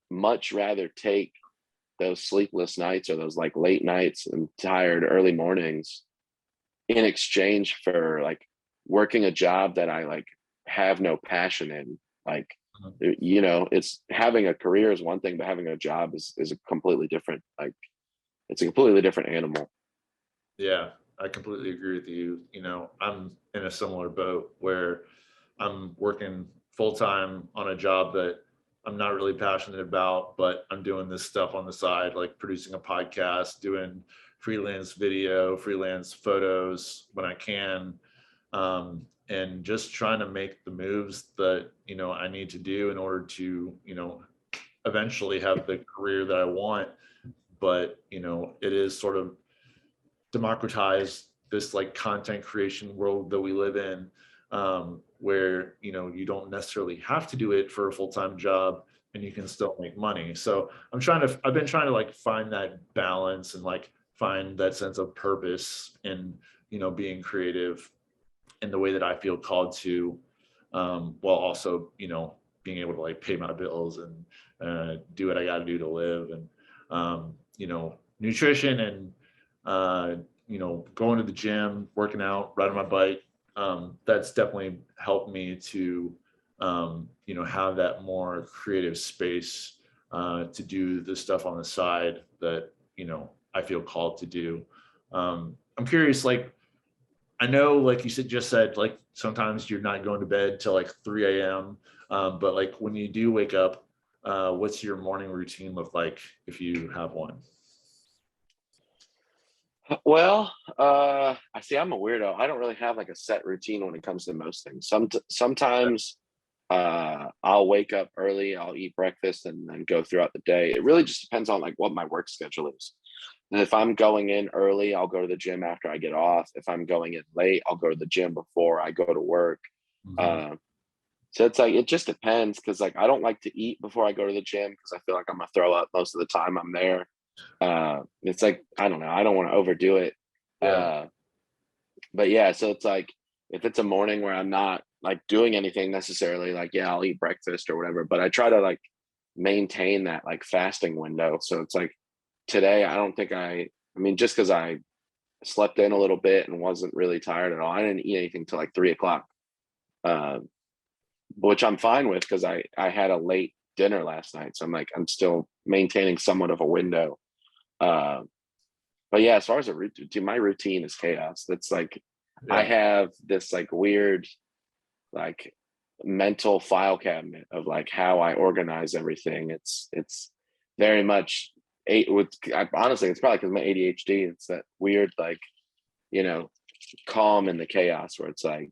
much rather take those sleepless nights or those like late nights and tired early mornings in exchange for like working a job that I like have no passion in. Like, it's having a career is one thing, but having a job is a completely different, like, it's a completely different animal. Yeah, I completely agree with you. I'm in a similar boat where I'm working full time on a job that I'm not really passionate about, but I'm doing this stuff on the side, like producing a podcast, doing freelance video, freelance photos when I can, and just trying to make the moves that, I need to do in order to, eventually have the career that I want. But, it is sort of democratize this like content creation world that we live in, where you don't necessarily have to do it for a full-time job and you can still make money. So I've been trying to like find that balance and like find that sense of purpose in being creative in the way that I feel called to, while also being able to like pay my bills and do what I got to do to live. And nutrition and going to the gym, working out, riding my bike. That's definitely helped me to, have that more creative space to do the stuff on the side that, I feel called to do. I'm curious, like, I know, like you just said, like sometimes you're not going to bed till like 3 a.m. But like when you do wake up, what's your morning routine look like if you have one? Well, I see. I'm a weirdo. I don't really have like a set routine when it comes to most things. Sometimes I'll wake up early, I'll eat breakfast, and then go throughout the day. It really just depends on like what my work schedule is. And if I'm going in early, I'll go to the gym after I get off. If I'm going in late, I'll go to the gym before I go to work. Mm-hmm. Uh, so it's like it just depends, because like I don't like to eat before I go to the gym because I feel like I'm gonna throw up most of the time I'm there. It's like, I don't know, I don't want to overdo it. Yeah. Uh, but yeah, so it's like if it's a morning where I'm not like doing anything necessarily, like yeah, I'll eat breakfast or whatever, but I try to like maintain that like fasting window. So it's like today, I don't think I mean, just because I slept in a little bit and wasn't really tired at all, I didn't eat anything till like 3 o'clock, uh, which I'm fine with because I had a late dinner last night. So I'm like, I'm still maintaining somewhat of a window. Uh, but yeah, as far as a routine, my routine is chaos. That's like, I Yeah. have this like weird, like mental file cabinet of like how I organize everything. It's very much honestly, it's probably because my ADHD. It's that weird, like, you know, calm in the chaos where it's like,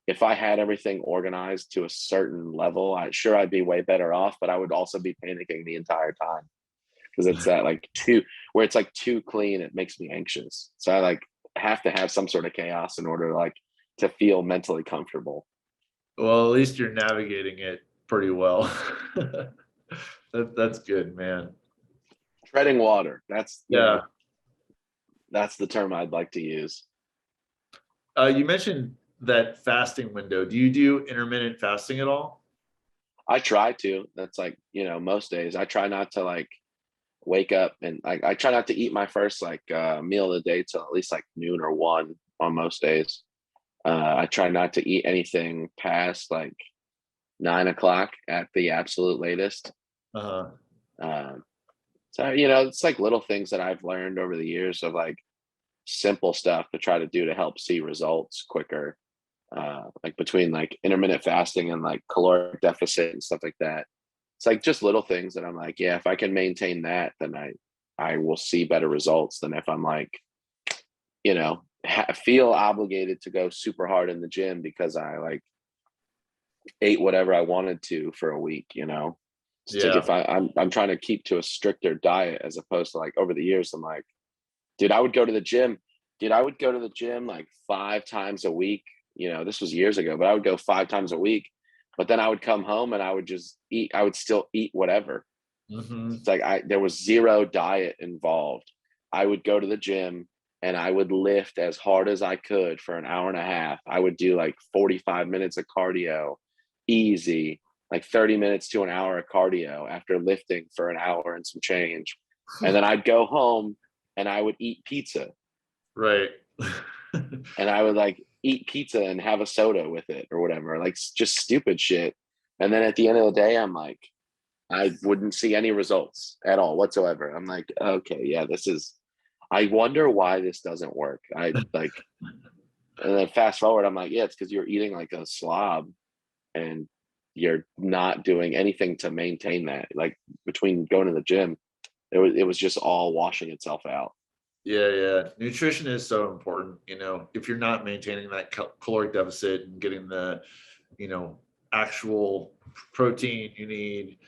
if I had everything organized to a certain level, I'd be way better off, but I would also be panicking the entire time because it's that like where it's like too clean, it makes me anxious. So I like have to have some sort of chaos in order like to feel mentally comfortable. Well, at least you're navigating it pretty well. That's good, man. Treading water. Yeah. That's the term I'd like to use. You mentioned that fasting window. Do you do intermittent fasting at all? I try to. That's like, most days I try not to like wake up and I try not to eat my first like meal of the day till at least like noon or 1 on most days. I try not to eat anything past like 9 o'clock at the absolute latest. Uh-huh. Uh, so it's like little things that I've learned over the years of like simple stuff to try to do to help see results quicker. Like between like intermittent fasting and like caloric deficit and stuff like that. It's like just little things that I'm like, yeah, if I can maintain that, then I will see better results than if I'm like, feel obligated to go super hard in the gym because I like ate whatever I wanted to for a week. It's like Yeah. if I'm trying to keep to a stricter diet as opposed to like over the years, I'm like, dude, I would go to the gym. Dude, I would go to the gym like 5 times a week. This was years ago, but I would go 5 times a week. But then I would come home and I would just eat. I would still eat whatever. Mm-hmm. It's like there was zero diet involved. I would go to the gym and I would lift as hard as I could for an hour and a half. I would do like 45 minutes of cardio, easy, like 30 minutes to an hour of cardio after lifting for an hour and some change. And then I'd go home and I would eat pizza. Right. And I would like eat pizza and have a soda with it or whatever, like just stupid shit. And then at the end of the day, I'm like, I wouldn't see any results at all whatsoever. I'm like, okay, yeah, I wonder why this doesn't work. I like, and then fast forward, I'm like, yeah, it's because you're eating like a slob and you're not doing anything to maintain that. Like between going to the gym, it was just all washing itself out. Yeah. Nutrition is so important. If you're not maintaining that caloric deficit and getting the, actual protein you need,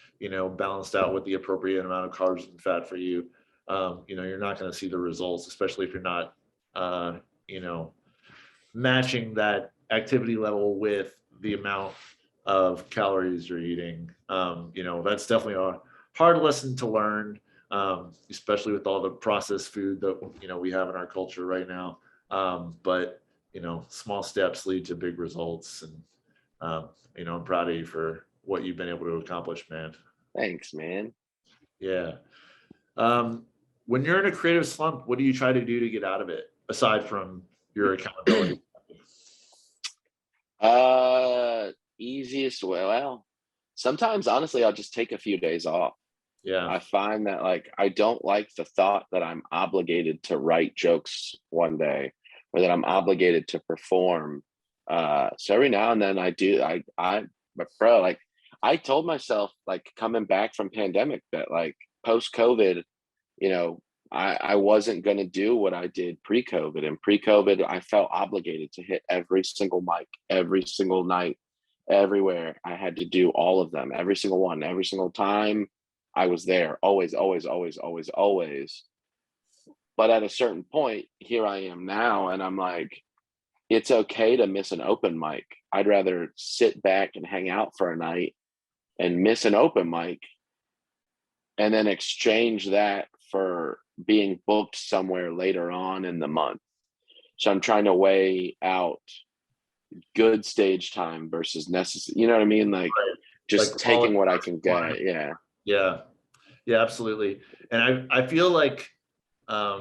balanced out with the appropriate amount of carbs and fat for you, you're not going to see the results, especially if you're not, matching that activity level with the amount of calories you're eating. That's definitely a hard lesson to learn, especially with all the processed food that we have in our culture right now. But small steps lead to big results, and I'm proud of you for what you've been able to accomplish, man. Thanks, man. Yeah. When you're in a creative slump, what do you try to do to get out of it aside from your accountability? Easiest way. Well, sometimes honestly, I'll just take a few days off. Yeah. I find that like I don't like the thought that I'm obligated to write jokes one day or that I'm obligated to perform. So every now and then I do. But bro, like I told myself, like coming back from pandemic, that like post COVID, you know, I wasn't going to do what I did pre-COVID. And pre-COVID, I felt obligated to hit every single mic, every single night, everywhere. I had to do all of them, every single one, every single time I was there, always, always, always, always, always. But at a certain point, here I am now, and I'm like, it's okay to miss an open mic. I'd rather sit back and hang out for a night and miss an open mic and then exchange that for being booked somewhere later on in the month. So I'm trying to weigh out good stage time versus necessary. You know what I mean? Like Right. just Like taking what I can get. Yeah. Yeah, absolutely. And I feel like a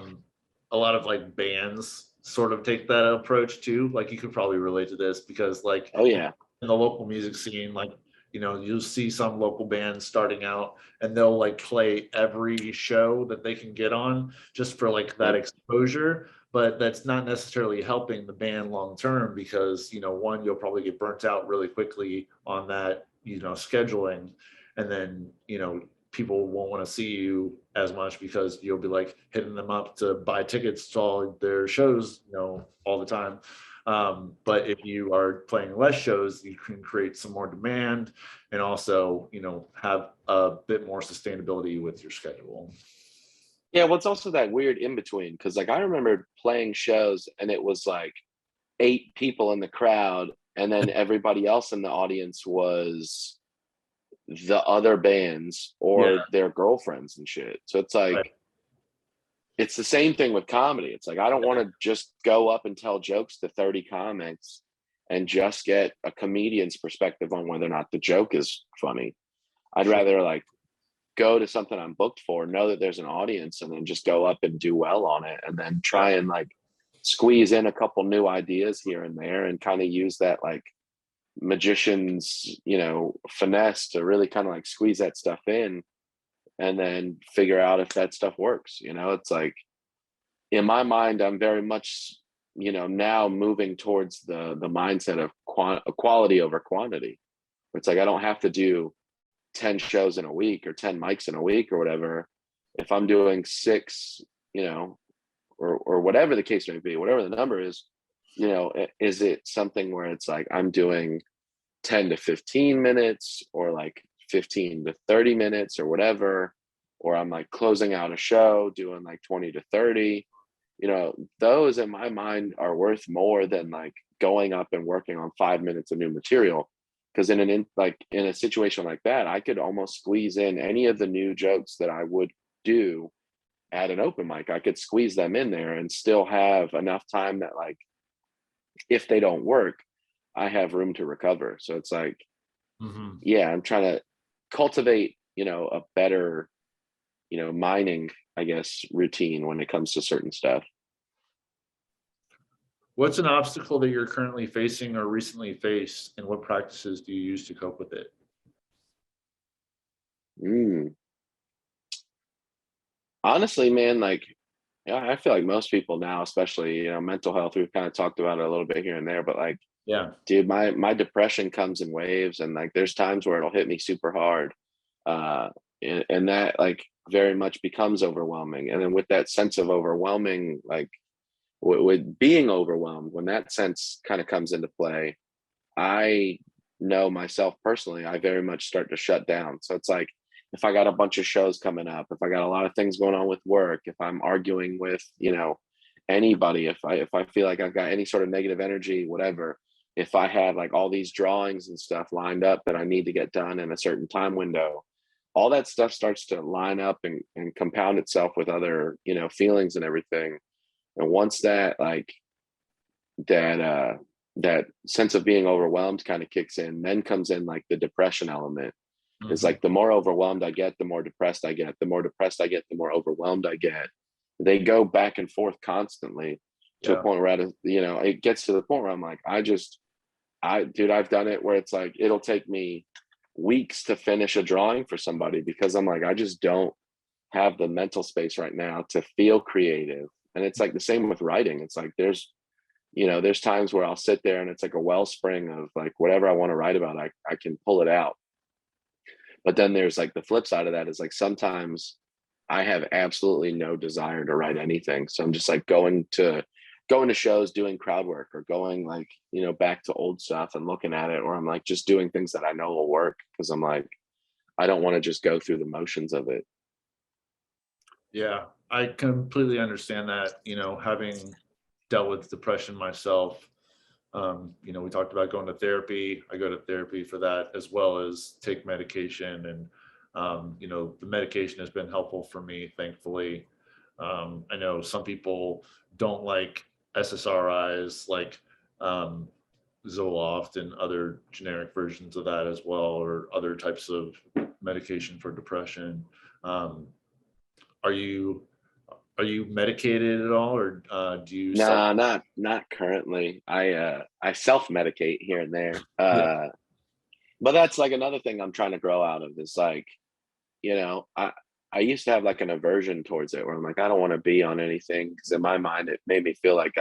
lot of like bands sort of take that approach too. Like you could probably relate to this because like Oh yeah. in the local music scene, like you'll see some local bands starting out and they'll like play every show that they can get on just for like that exposure, but that's not necessarily helping the band long term because one, you'll probably get burnt out really quickly on that scheduling, and then people won't want to see you as much because you'll be like hitting them up to buy tickets to all their shows all the time. But if you are playing less shows, you can create some more demand and also, have a bit more sustainability with your schedule. Yeah, well, it's also that weird in between because, like, I remember playing shows and it was like 8 people in the crowd, and then everybody else in the audience was the other bands Yeah, or their girlfriends and shit. So it's like, right. it's the same thing with comedy. It's like, I don't want to just go up and tell jokes to 30 comics and just get a comedian's perspective on whether or not the joke is funny. I'd rather like go to something I'm booked for, know that there's an audience, and then just go up and do well on it, and then try and like squeeze in a couple new ideas here and there, and kind of use that like magician's finesse to really kind of like squeeze that stuff in, and then figure out if that stuff works. It's like in my mind, I'm very much now moving towards the mindset of quality over quantity. It's like I don't have to do 10 shows in a week or 10 mics in a week or whatever. If I'm doing 6, or whatever the case may be, whatever the number is, is it something where it's like I'm doing 10 to 15 minutes or like 15 to 30 minutes or whatever, or I'm like closing out a show doing like 20 to 30, those in my mind are worth more than like going up and working on 5 minutes of new material. because in a situation like that, I could almost squeeze in any of the new jokes that I would do at an open mic. I could squeeze them in there and still have enough time that, like, if they don't work, I have room to recover. So it's like, Mm-hmm. yeah, I'm trying to cultivate, a better, mining, I guess, routine when it comes to certain stuff. What's an obstacle that you're currently facing or recently faced, and what practices do you use to cope with it? Mm. Honestly, man, like, yeah, I feel like most people now, especially, mental health, we've kind of talked about it a little bit here and there, but like, Yeah. dude, my depression comes in waves, and like there's times where it'll hit me super hard. Uh and that, like, very much becomes overwhelming. And then with that sense of overwhelming, like, with being overwhelmed, when that sense kind of comes into play, I know myself personally, I very much start to shut down. So it's like, if I got a bunch of shows coming up, if I got a lot of things going on with work, if I'm arguing with, anybody, if I feel like I've got any sort of negative energy, whatever, if I have like all these drawings and stuff lined up that I need to get done in a certain time window, all that stuff starts to line up and compound itself with other, feelings and everything. And once that, like, that sense of being overwhelmed kind of kicks in, then comes in like the depression element. Is Mm-hmm. like, the more overwhelmed I get, the more depressed I get, the more depressed I get, the more overwhelmed I get. They go back and forth constantly, to a Yeah. point where it gets to the point where I'm like, dude, I've done it where it's like, it'll take me weeks to finish a drawing for somebody, because I'm like, I just don't have the mental space right now to feel creative. And it's like the same with writing. It's like, there's times where I'll sit there and it's like a wellspring of like whatever I want to write about, I can pull it out. But then there's like the flip side of that is like, sometimes I have absolutely no desire to write anything. So I'm just like going to shows, doing crowd work, or going, like, back to old stuff and looking at it, or I'm like just doing things that I know will work, because I'm like, I don't want to just go through the motions of it. Yeah. I completely understand that, having dealt with depression myself. We talked about going to therapy. I go to therapy for that, as well as take medication. And, the medication has been helpful for me, thankfully. I know some people don't like SSRIs, like Zoloft and other generic versions of that as well, or other types of medication for depression. Um, are you are you medicated at all, or do you self? Nah, not currently. I self-medicate here and there. Yeah. But that's like another thing I'm trying to grow out of, is like, I used to have like an aversion towards it, where I'm like, I don't want to be on anything, because in my mind it made me feel like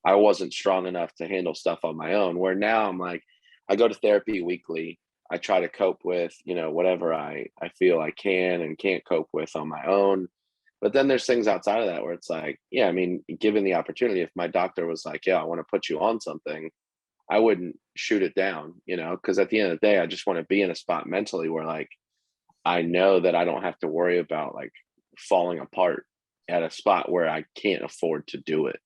I wasn't strong enough to handle stuff on my own. Where now I'm like, I go to therapy weekly. I try to cope with, whatever I feel I can and can't cope with on my own. But then there's things outside of that where it's like, yeah, I mean, given the opportunity, if my doctor was like, yeah, I want to put you on something, I wouldn't shoot it down, because at the end of the day, I just want to be in a spot mentally where, like, I know that I don't have to worry about like falling apart at a spot where I can't afford to do it.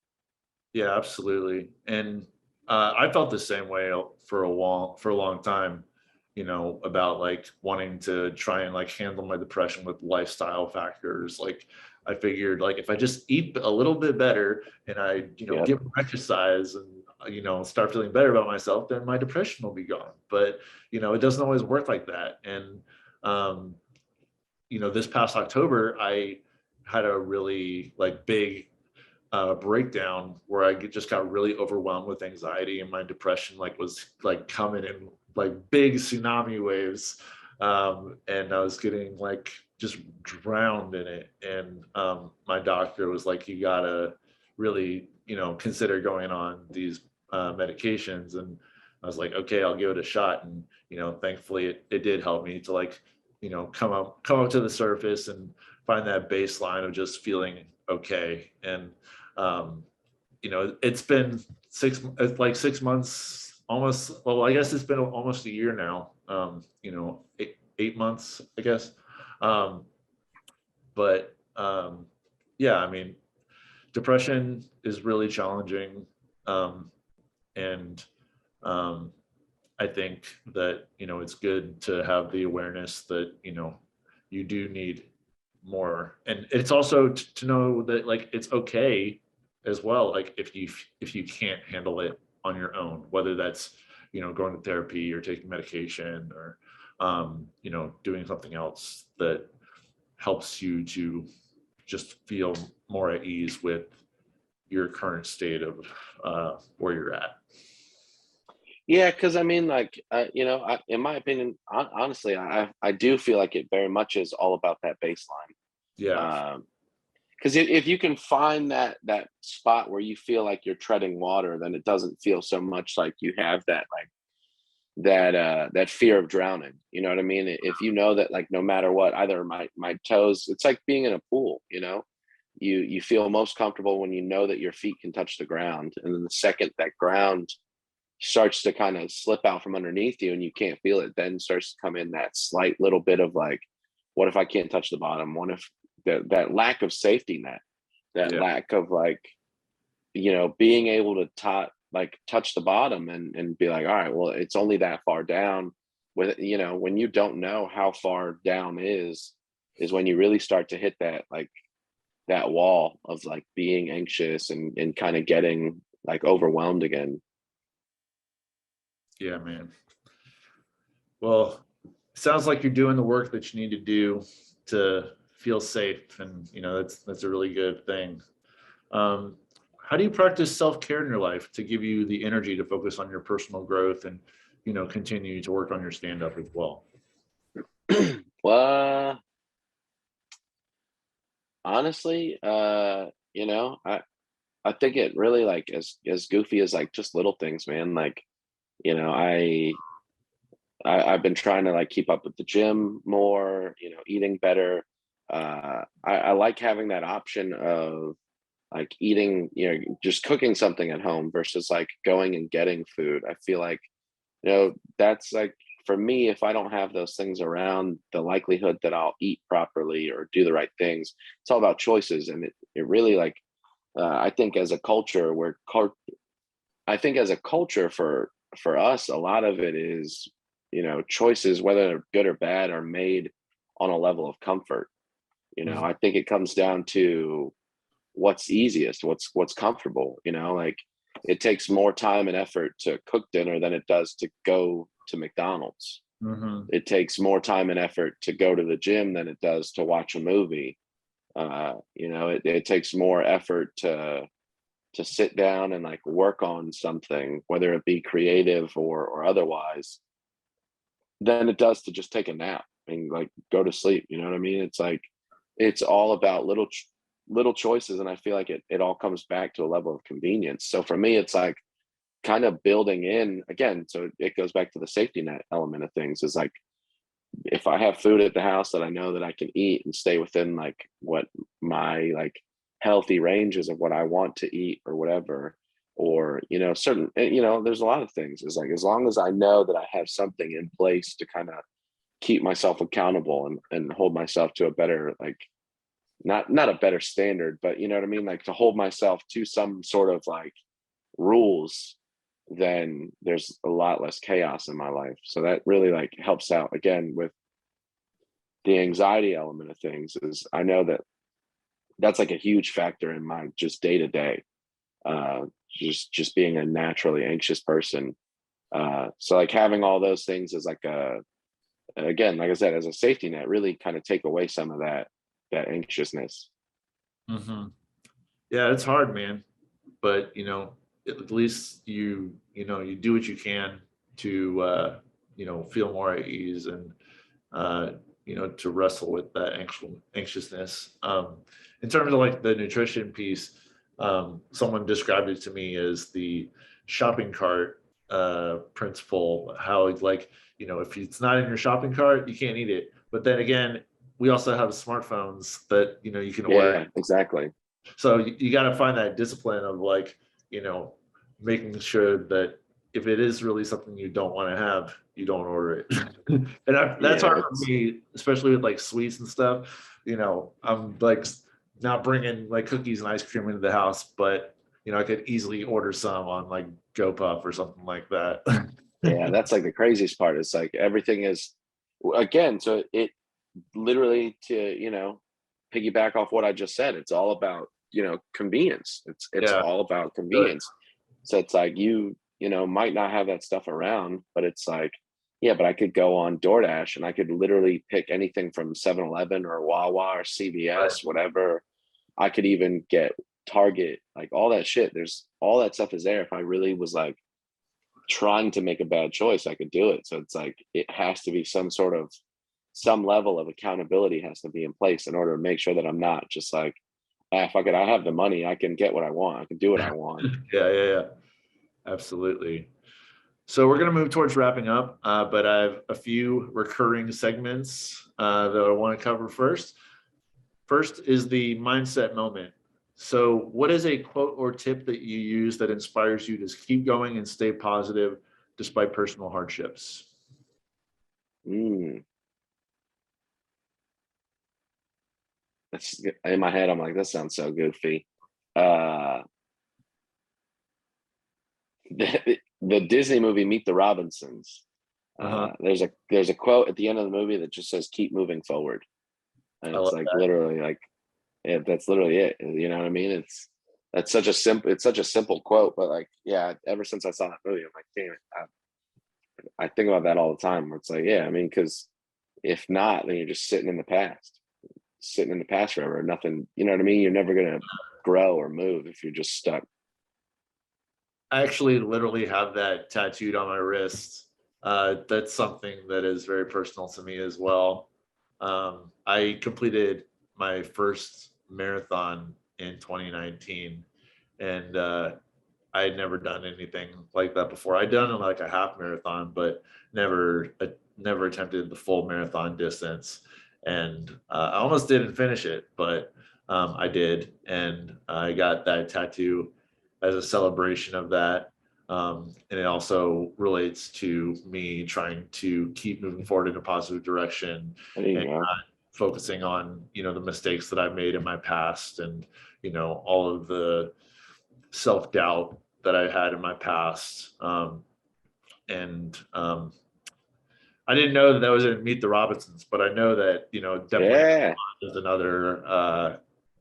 Yeah, absolutely. And I felt the same way for a long time, about like wanting to try and like handle my depression with lifestyle factors. Like I figured, like, if I just eat a little bit better and I, Yeah. get more exercise and, start feeling better about myself, then my depression will be gone. But, it doesn't always work like that. And, um, this past October, I had a really like big breakdown where I just got really overwhelmed with anxiety, and my depression like was like coming in like big tsunami waves, and I was getting like just drowned in it. And my doctor was like, "You gotta really, consider going on these medications." And I was like, "Okay, I'll give it a shot." And thankfully, it did help me to like, come up to the surface and find that baseline of just feeling okay. And um, it's been 6 months, almost. Well, I guess it's been almost a year now. 8 months, I guess. Um, but yeah, I mean, depression is really challenging, and um, I think that, it's good to have the awareness that, you do need more. And it's also to know that like, it's okay as well. Like if you can't handle it on your own, whether that's, going to therapy or taking medication or, doing something else that helps you to just feel more at ease with your current state of where you're at. Yeah, because I mean, like, in my opinion, honestly, I do feel like it very much is all about that baseline. Yeah. Because if you can find that spot where you feel like you're treading water, then it doesn't feel so much like you have that like that fear of drowning. You know what I mean? If you know that like no matter what, either my toes, it's like being in a pool. You feel most comfortable when you know that your feet can touch the ground, and then the second that ground starts to kind of slip out from underneath you and you can't feel it, then starts to come in that slight little bit of like, what if I can't touch the bottom? What if that lack of safety net, that Yeah. lack of like, being able to touch the bottom and be like, all right, well, it's only that far down. With when you don't know how far down is when you really start to hit that like that wall of like being anxious and kind of getting like overwhelmed again. Yeah, man. Well, sounds like you're doing the work that you need to do to feel safe, and that's a really good thing. How do you practice self-care in your life to give you the energy to focus on your personal growth and continue to work on your stand-up as well? Well, honestly, I think it really like as goofy as like just little things, man. Like, you know, I I've been trying to like keep up with the gym more, eating better. I like having that option of like eating, just cooking something at home versus like going and getting food. I feel like, that's like for me, if I don't have those things around, the likelihood that I'll eat properly or do the right things, it's all about choices. And it really like, I think as a culture, I think as a culture for us, a lot of it is, choices, whether they're good or bad, are made on a level of comfort. Mhm. I think it comes down to what's easiest, what's comfortable. Like it takes more time and effort to cook dinner than it does to go to McDonald's. Mhm. It takes more time and effort to go to the gym than it does to watch a movie. It takes more effort to sit down and like work on something, whether it be creative or otherwise, than it does to just take a nap and like go to sleep. You know what I mean? It's like it's all about little choices, and I feel like it all comes back to a level of convenience. So for me, it's like kind of building in again. So it goes back to the safety net element of things. Is like if I have food at the house that I know that I can eat and stay within like what my like healthy ranges of what I want to eat or whatever, or certain there's a lot of things. Is like as long as I know that I have something in place to kind of keep myself accountable and hold myself to a better like not a better standard, but you know what I mean, like to hold myself to some sort of like rules, then there's a lot less chaos in my life. So that really like helps out again with the anxiety element of things. Is I know that that's like a huge factor in my just day to day, just being a naturally anxious person. So like having all those things is like again, like I said, as a safety net, really kind of take away some of that anxiousness. Mhm. Yeah, it's hard, man. But at least you do what you can to feel more at ease and uh, to wrestle with that anxiousness. In terms of like the nutrition piece, someone described it to me as the shopping cart principle. How it's like, if it's not in your shopping cart, you can't eat it. But then again, we also have smartphones that you can order. Yeah, exactly. So you got to find that discipline of like, you know, making sure that if it is really something you don't want to have, you don't order it. That's Yeah, hard for it's me, especially with like sweets and stuff. I'm like not bringing like cookies and ice cream into the house, but I could easily order some on like GoPuff or something like that. Yeah, that's like the craziest part. It's like everything is, again, so it literally, to, piggyback off what I just said, it's all about, convenience. It's Yeah, all about good. convenience. So it's like might not have that stuff around, but it's like, yeah, but I could go on DoorDash and I could literally pick anything from 7-Eleven or Wawa or Right. CVS, whatever. I could even get Target, like all that shit. There's all that stuff is there. If I really was like trying to make a bad choice, I could do it. So it's like it has to be some level of accountability has to be in place in order to make sure that I'm not just like, fuck it, I have the money, I can get what I want, I can do what I want. Yeah. Absolutely. So we're going to move towards wrapping up, but I have a few recurring segments that I want to cover first. First is the mindset moment. So what is a quote or tip that you use that inspires you to keep going and stay positive despite personal hardships? Mm, that's in my head. I'm like, that sounds so goofy. Uh, the Disney movie Meet the Robinsons. Uh-huh. There's a quote at the end of the movie that just says "Keep moving forward," and I it's love like that. literally like, yeah, that's literally it. You know what I mean? It's such a simple quote, but like, yeah, ever since I saw that movie, I'm like, damn it, I think about that all the time. Where it's like, yeah, I mean, because if not, then you're just sitting in the past forever. Nothing, you know what I mean? You're never gonna grow or move if you're just stuck. I actually literally have that tattooed on my wrist. That's something that is very personal to me as well. I completed my first marathon in 2019, and I had never done anything like that before. I'd done like a half marathon, but never attempted the full marathon distance. And I almost didn't finish it, but I did, and I got that tattoo as a celebration of that. And it also relates to me trying to keep moving forward in a positive direction There you and go. not focusing on the mistakes that I've made in my past, and all of the self-doubt that I had in my past. And I didn't know that was in Meet the Robinsons, but I know that, definitely Yeah. there's in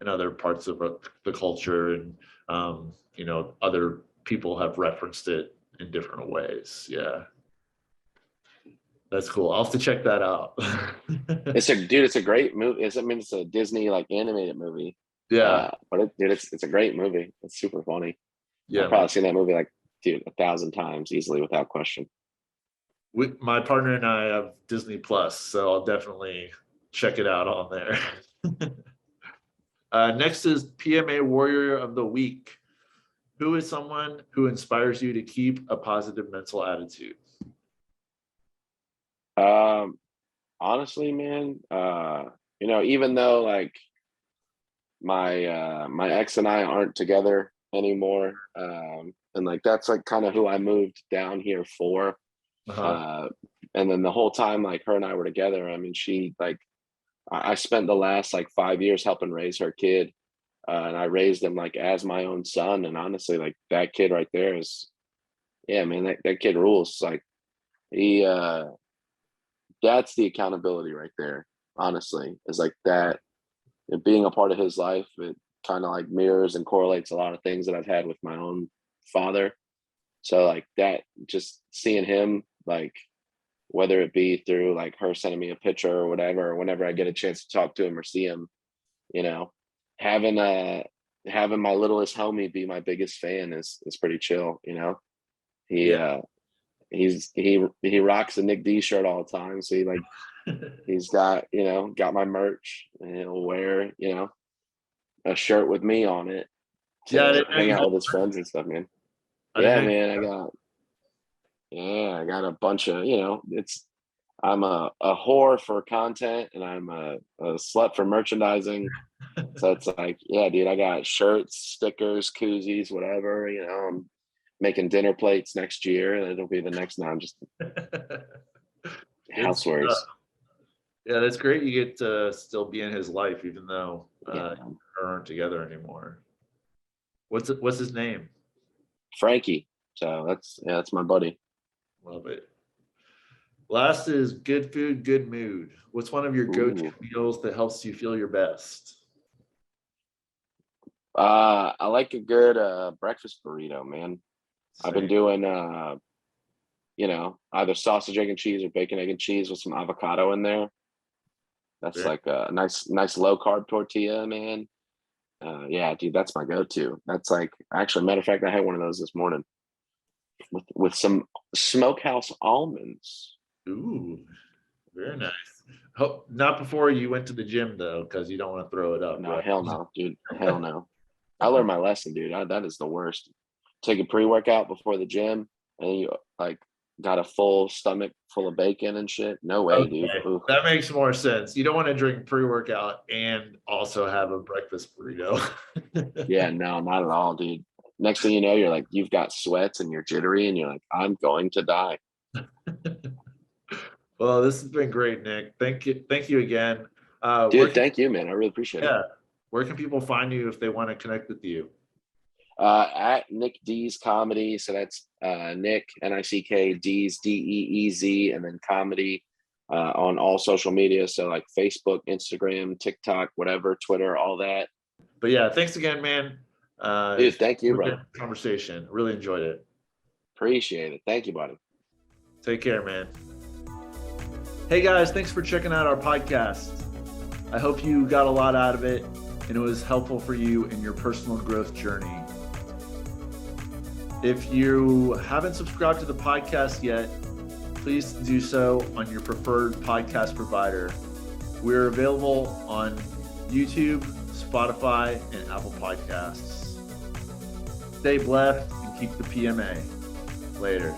other parts of the culture, and, other people have referenced it in different ways. Yeah. That's cool. I'll have to check that out. It's a great movie. I mean, it's a Disney like animated movie. Yeah. But it's a great movie. It's super funny. Yeah, I've man. probably seen that movie like, dude, 1,000 times easily without question. My partner and I have Disney Plus, so I'll definitely check it out on there. Next is PMA Warrior of the Week. Who is someone who inspires you to keep a positive mental attitude? Um, Honestly, man, even though like my ex and I aren't together anymore, and like that's like kind of who I moved down here for. Uh-huh. Uh, and then the whole time like her and I were together, I mean, she like I spent the last like 5 years helping raise her kid, and I raised him like as my own son. And honestly, like that kid right there is, yeah, man, that kid rules. Like he, that's the accountability right there. Honestly, is like that. And being a part of his life, it kind of like mirrors and correlates a lot of things that I've had with my own father. So like that, just seeing him, like whether it be through like her sending me a picture or whatever, or whenever I get a chance to talk to him or see him, you know, having having my littlest homie be my biggest fan is pretty chill. He Yeah. he rocks a Nick D shirt all the time. So he's got got my merch, and he'll wear a shirt with me on it Yeah, I to didn't know hang you out had. with his friends and stuff, man. I didn't Yeah, know. man, I got a bunch of, it's I'm a whore for content, and I'm a slut for merchandising. So it's like, yeah, dude, I got shirts, stickers, koozies, whatever. I'm making dinner plates next year. It'll be the next, no, just Good stuff. housewares. Yeah, that's great. You get to still be in his life, even though Yeah, you aren't together anymore. What's his name? Frankie. So that's my buddy. Love it. Last is good food, good mood. What's one of your go-to meals that helps you feel your best? I like a good breakfast burrito, man. I've been doing either sausage, egg, and cheese or bacon, egg, and cheese with some avocado in there. That's like a nice low carb tortilla, man. Yeah, dude, that's my go-to. That's like, actually, matter of fact, I had one of those this morning with some smokehouse almonds. Ooh, very nice. Hope not before you went to the gym though, because you don't want to throw it up. No, right? hell no, dude. Hell no. I learned my lesson, dude. That is the worst. Take a pre-workout before the gym, and you like got a full stomach full of bacon and shit. No way, dude. Ooh. That makes more sense. You don't want to drink pre-workout and also have a breakfast burrito. Yeah, no, not at all, dude. Next thing you know, you're like, you've got sweats and you're jittery, and you're like, I'm going to die. Well, this has been great, Nick. Thank you again. Dude, thank you, man. I really appreciate it. Where can people find you if they want to connect with you? At Nick Deez Comedy. So that's Nick, Nick, Deez, Deez, and then comedy on all social media. So like Facebook, Instagram, TikTok, whatever, Twitter, all that. But yeah, thanks again, man. Dude, thank you, brother. Conversation. Really enjoyed it. Appreciate it. Thank you, buddy. Take care, man. Hey guys, thanks for checking out our podcast. I hope you got a lot out of it and it was helpful for you in your personal growth journey. If you haven't subscribed to the podcast yet, please do so on your preferred podcast provider. We're available on YouTube, Spotify, and Apple Podcasts. Stay blessed and keep the PMA. Later.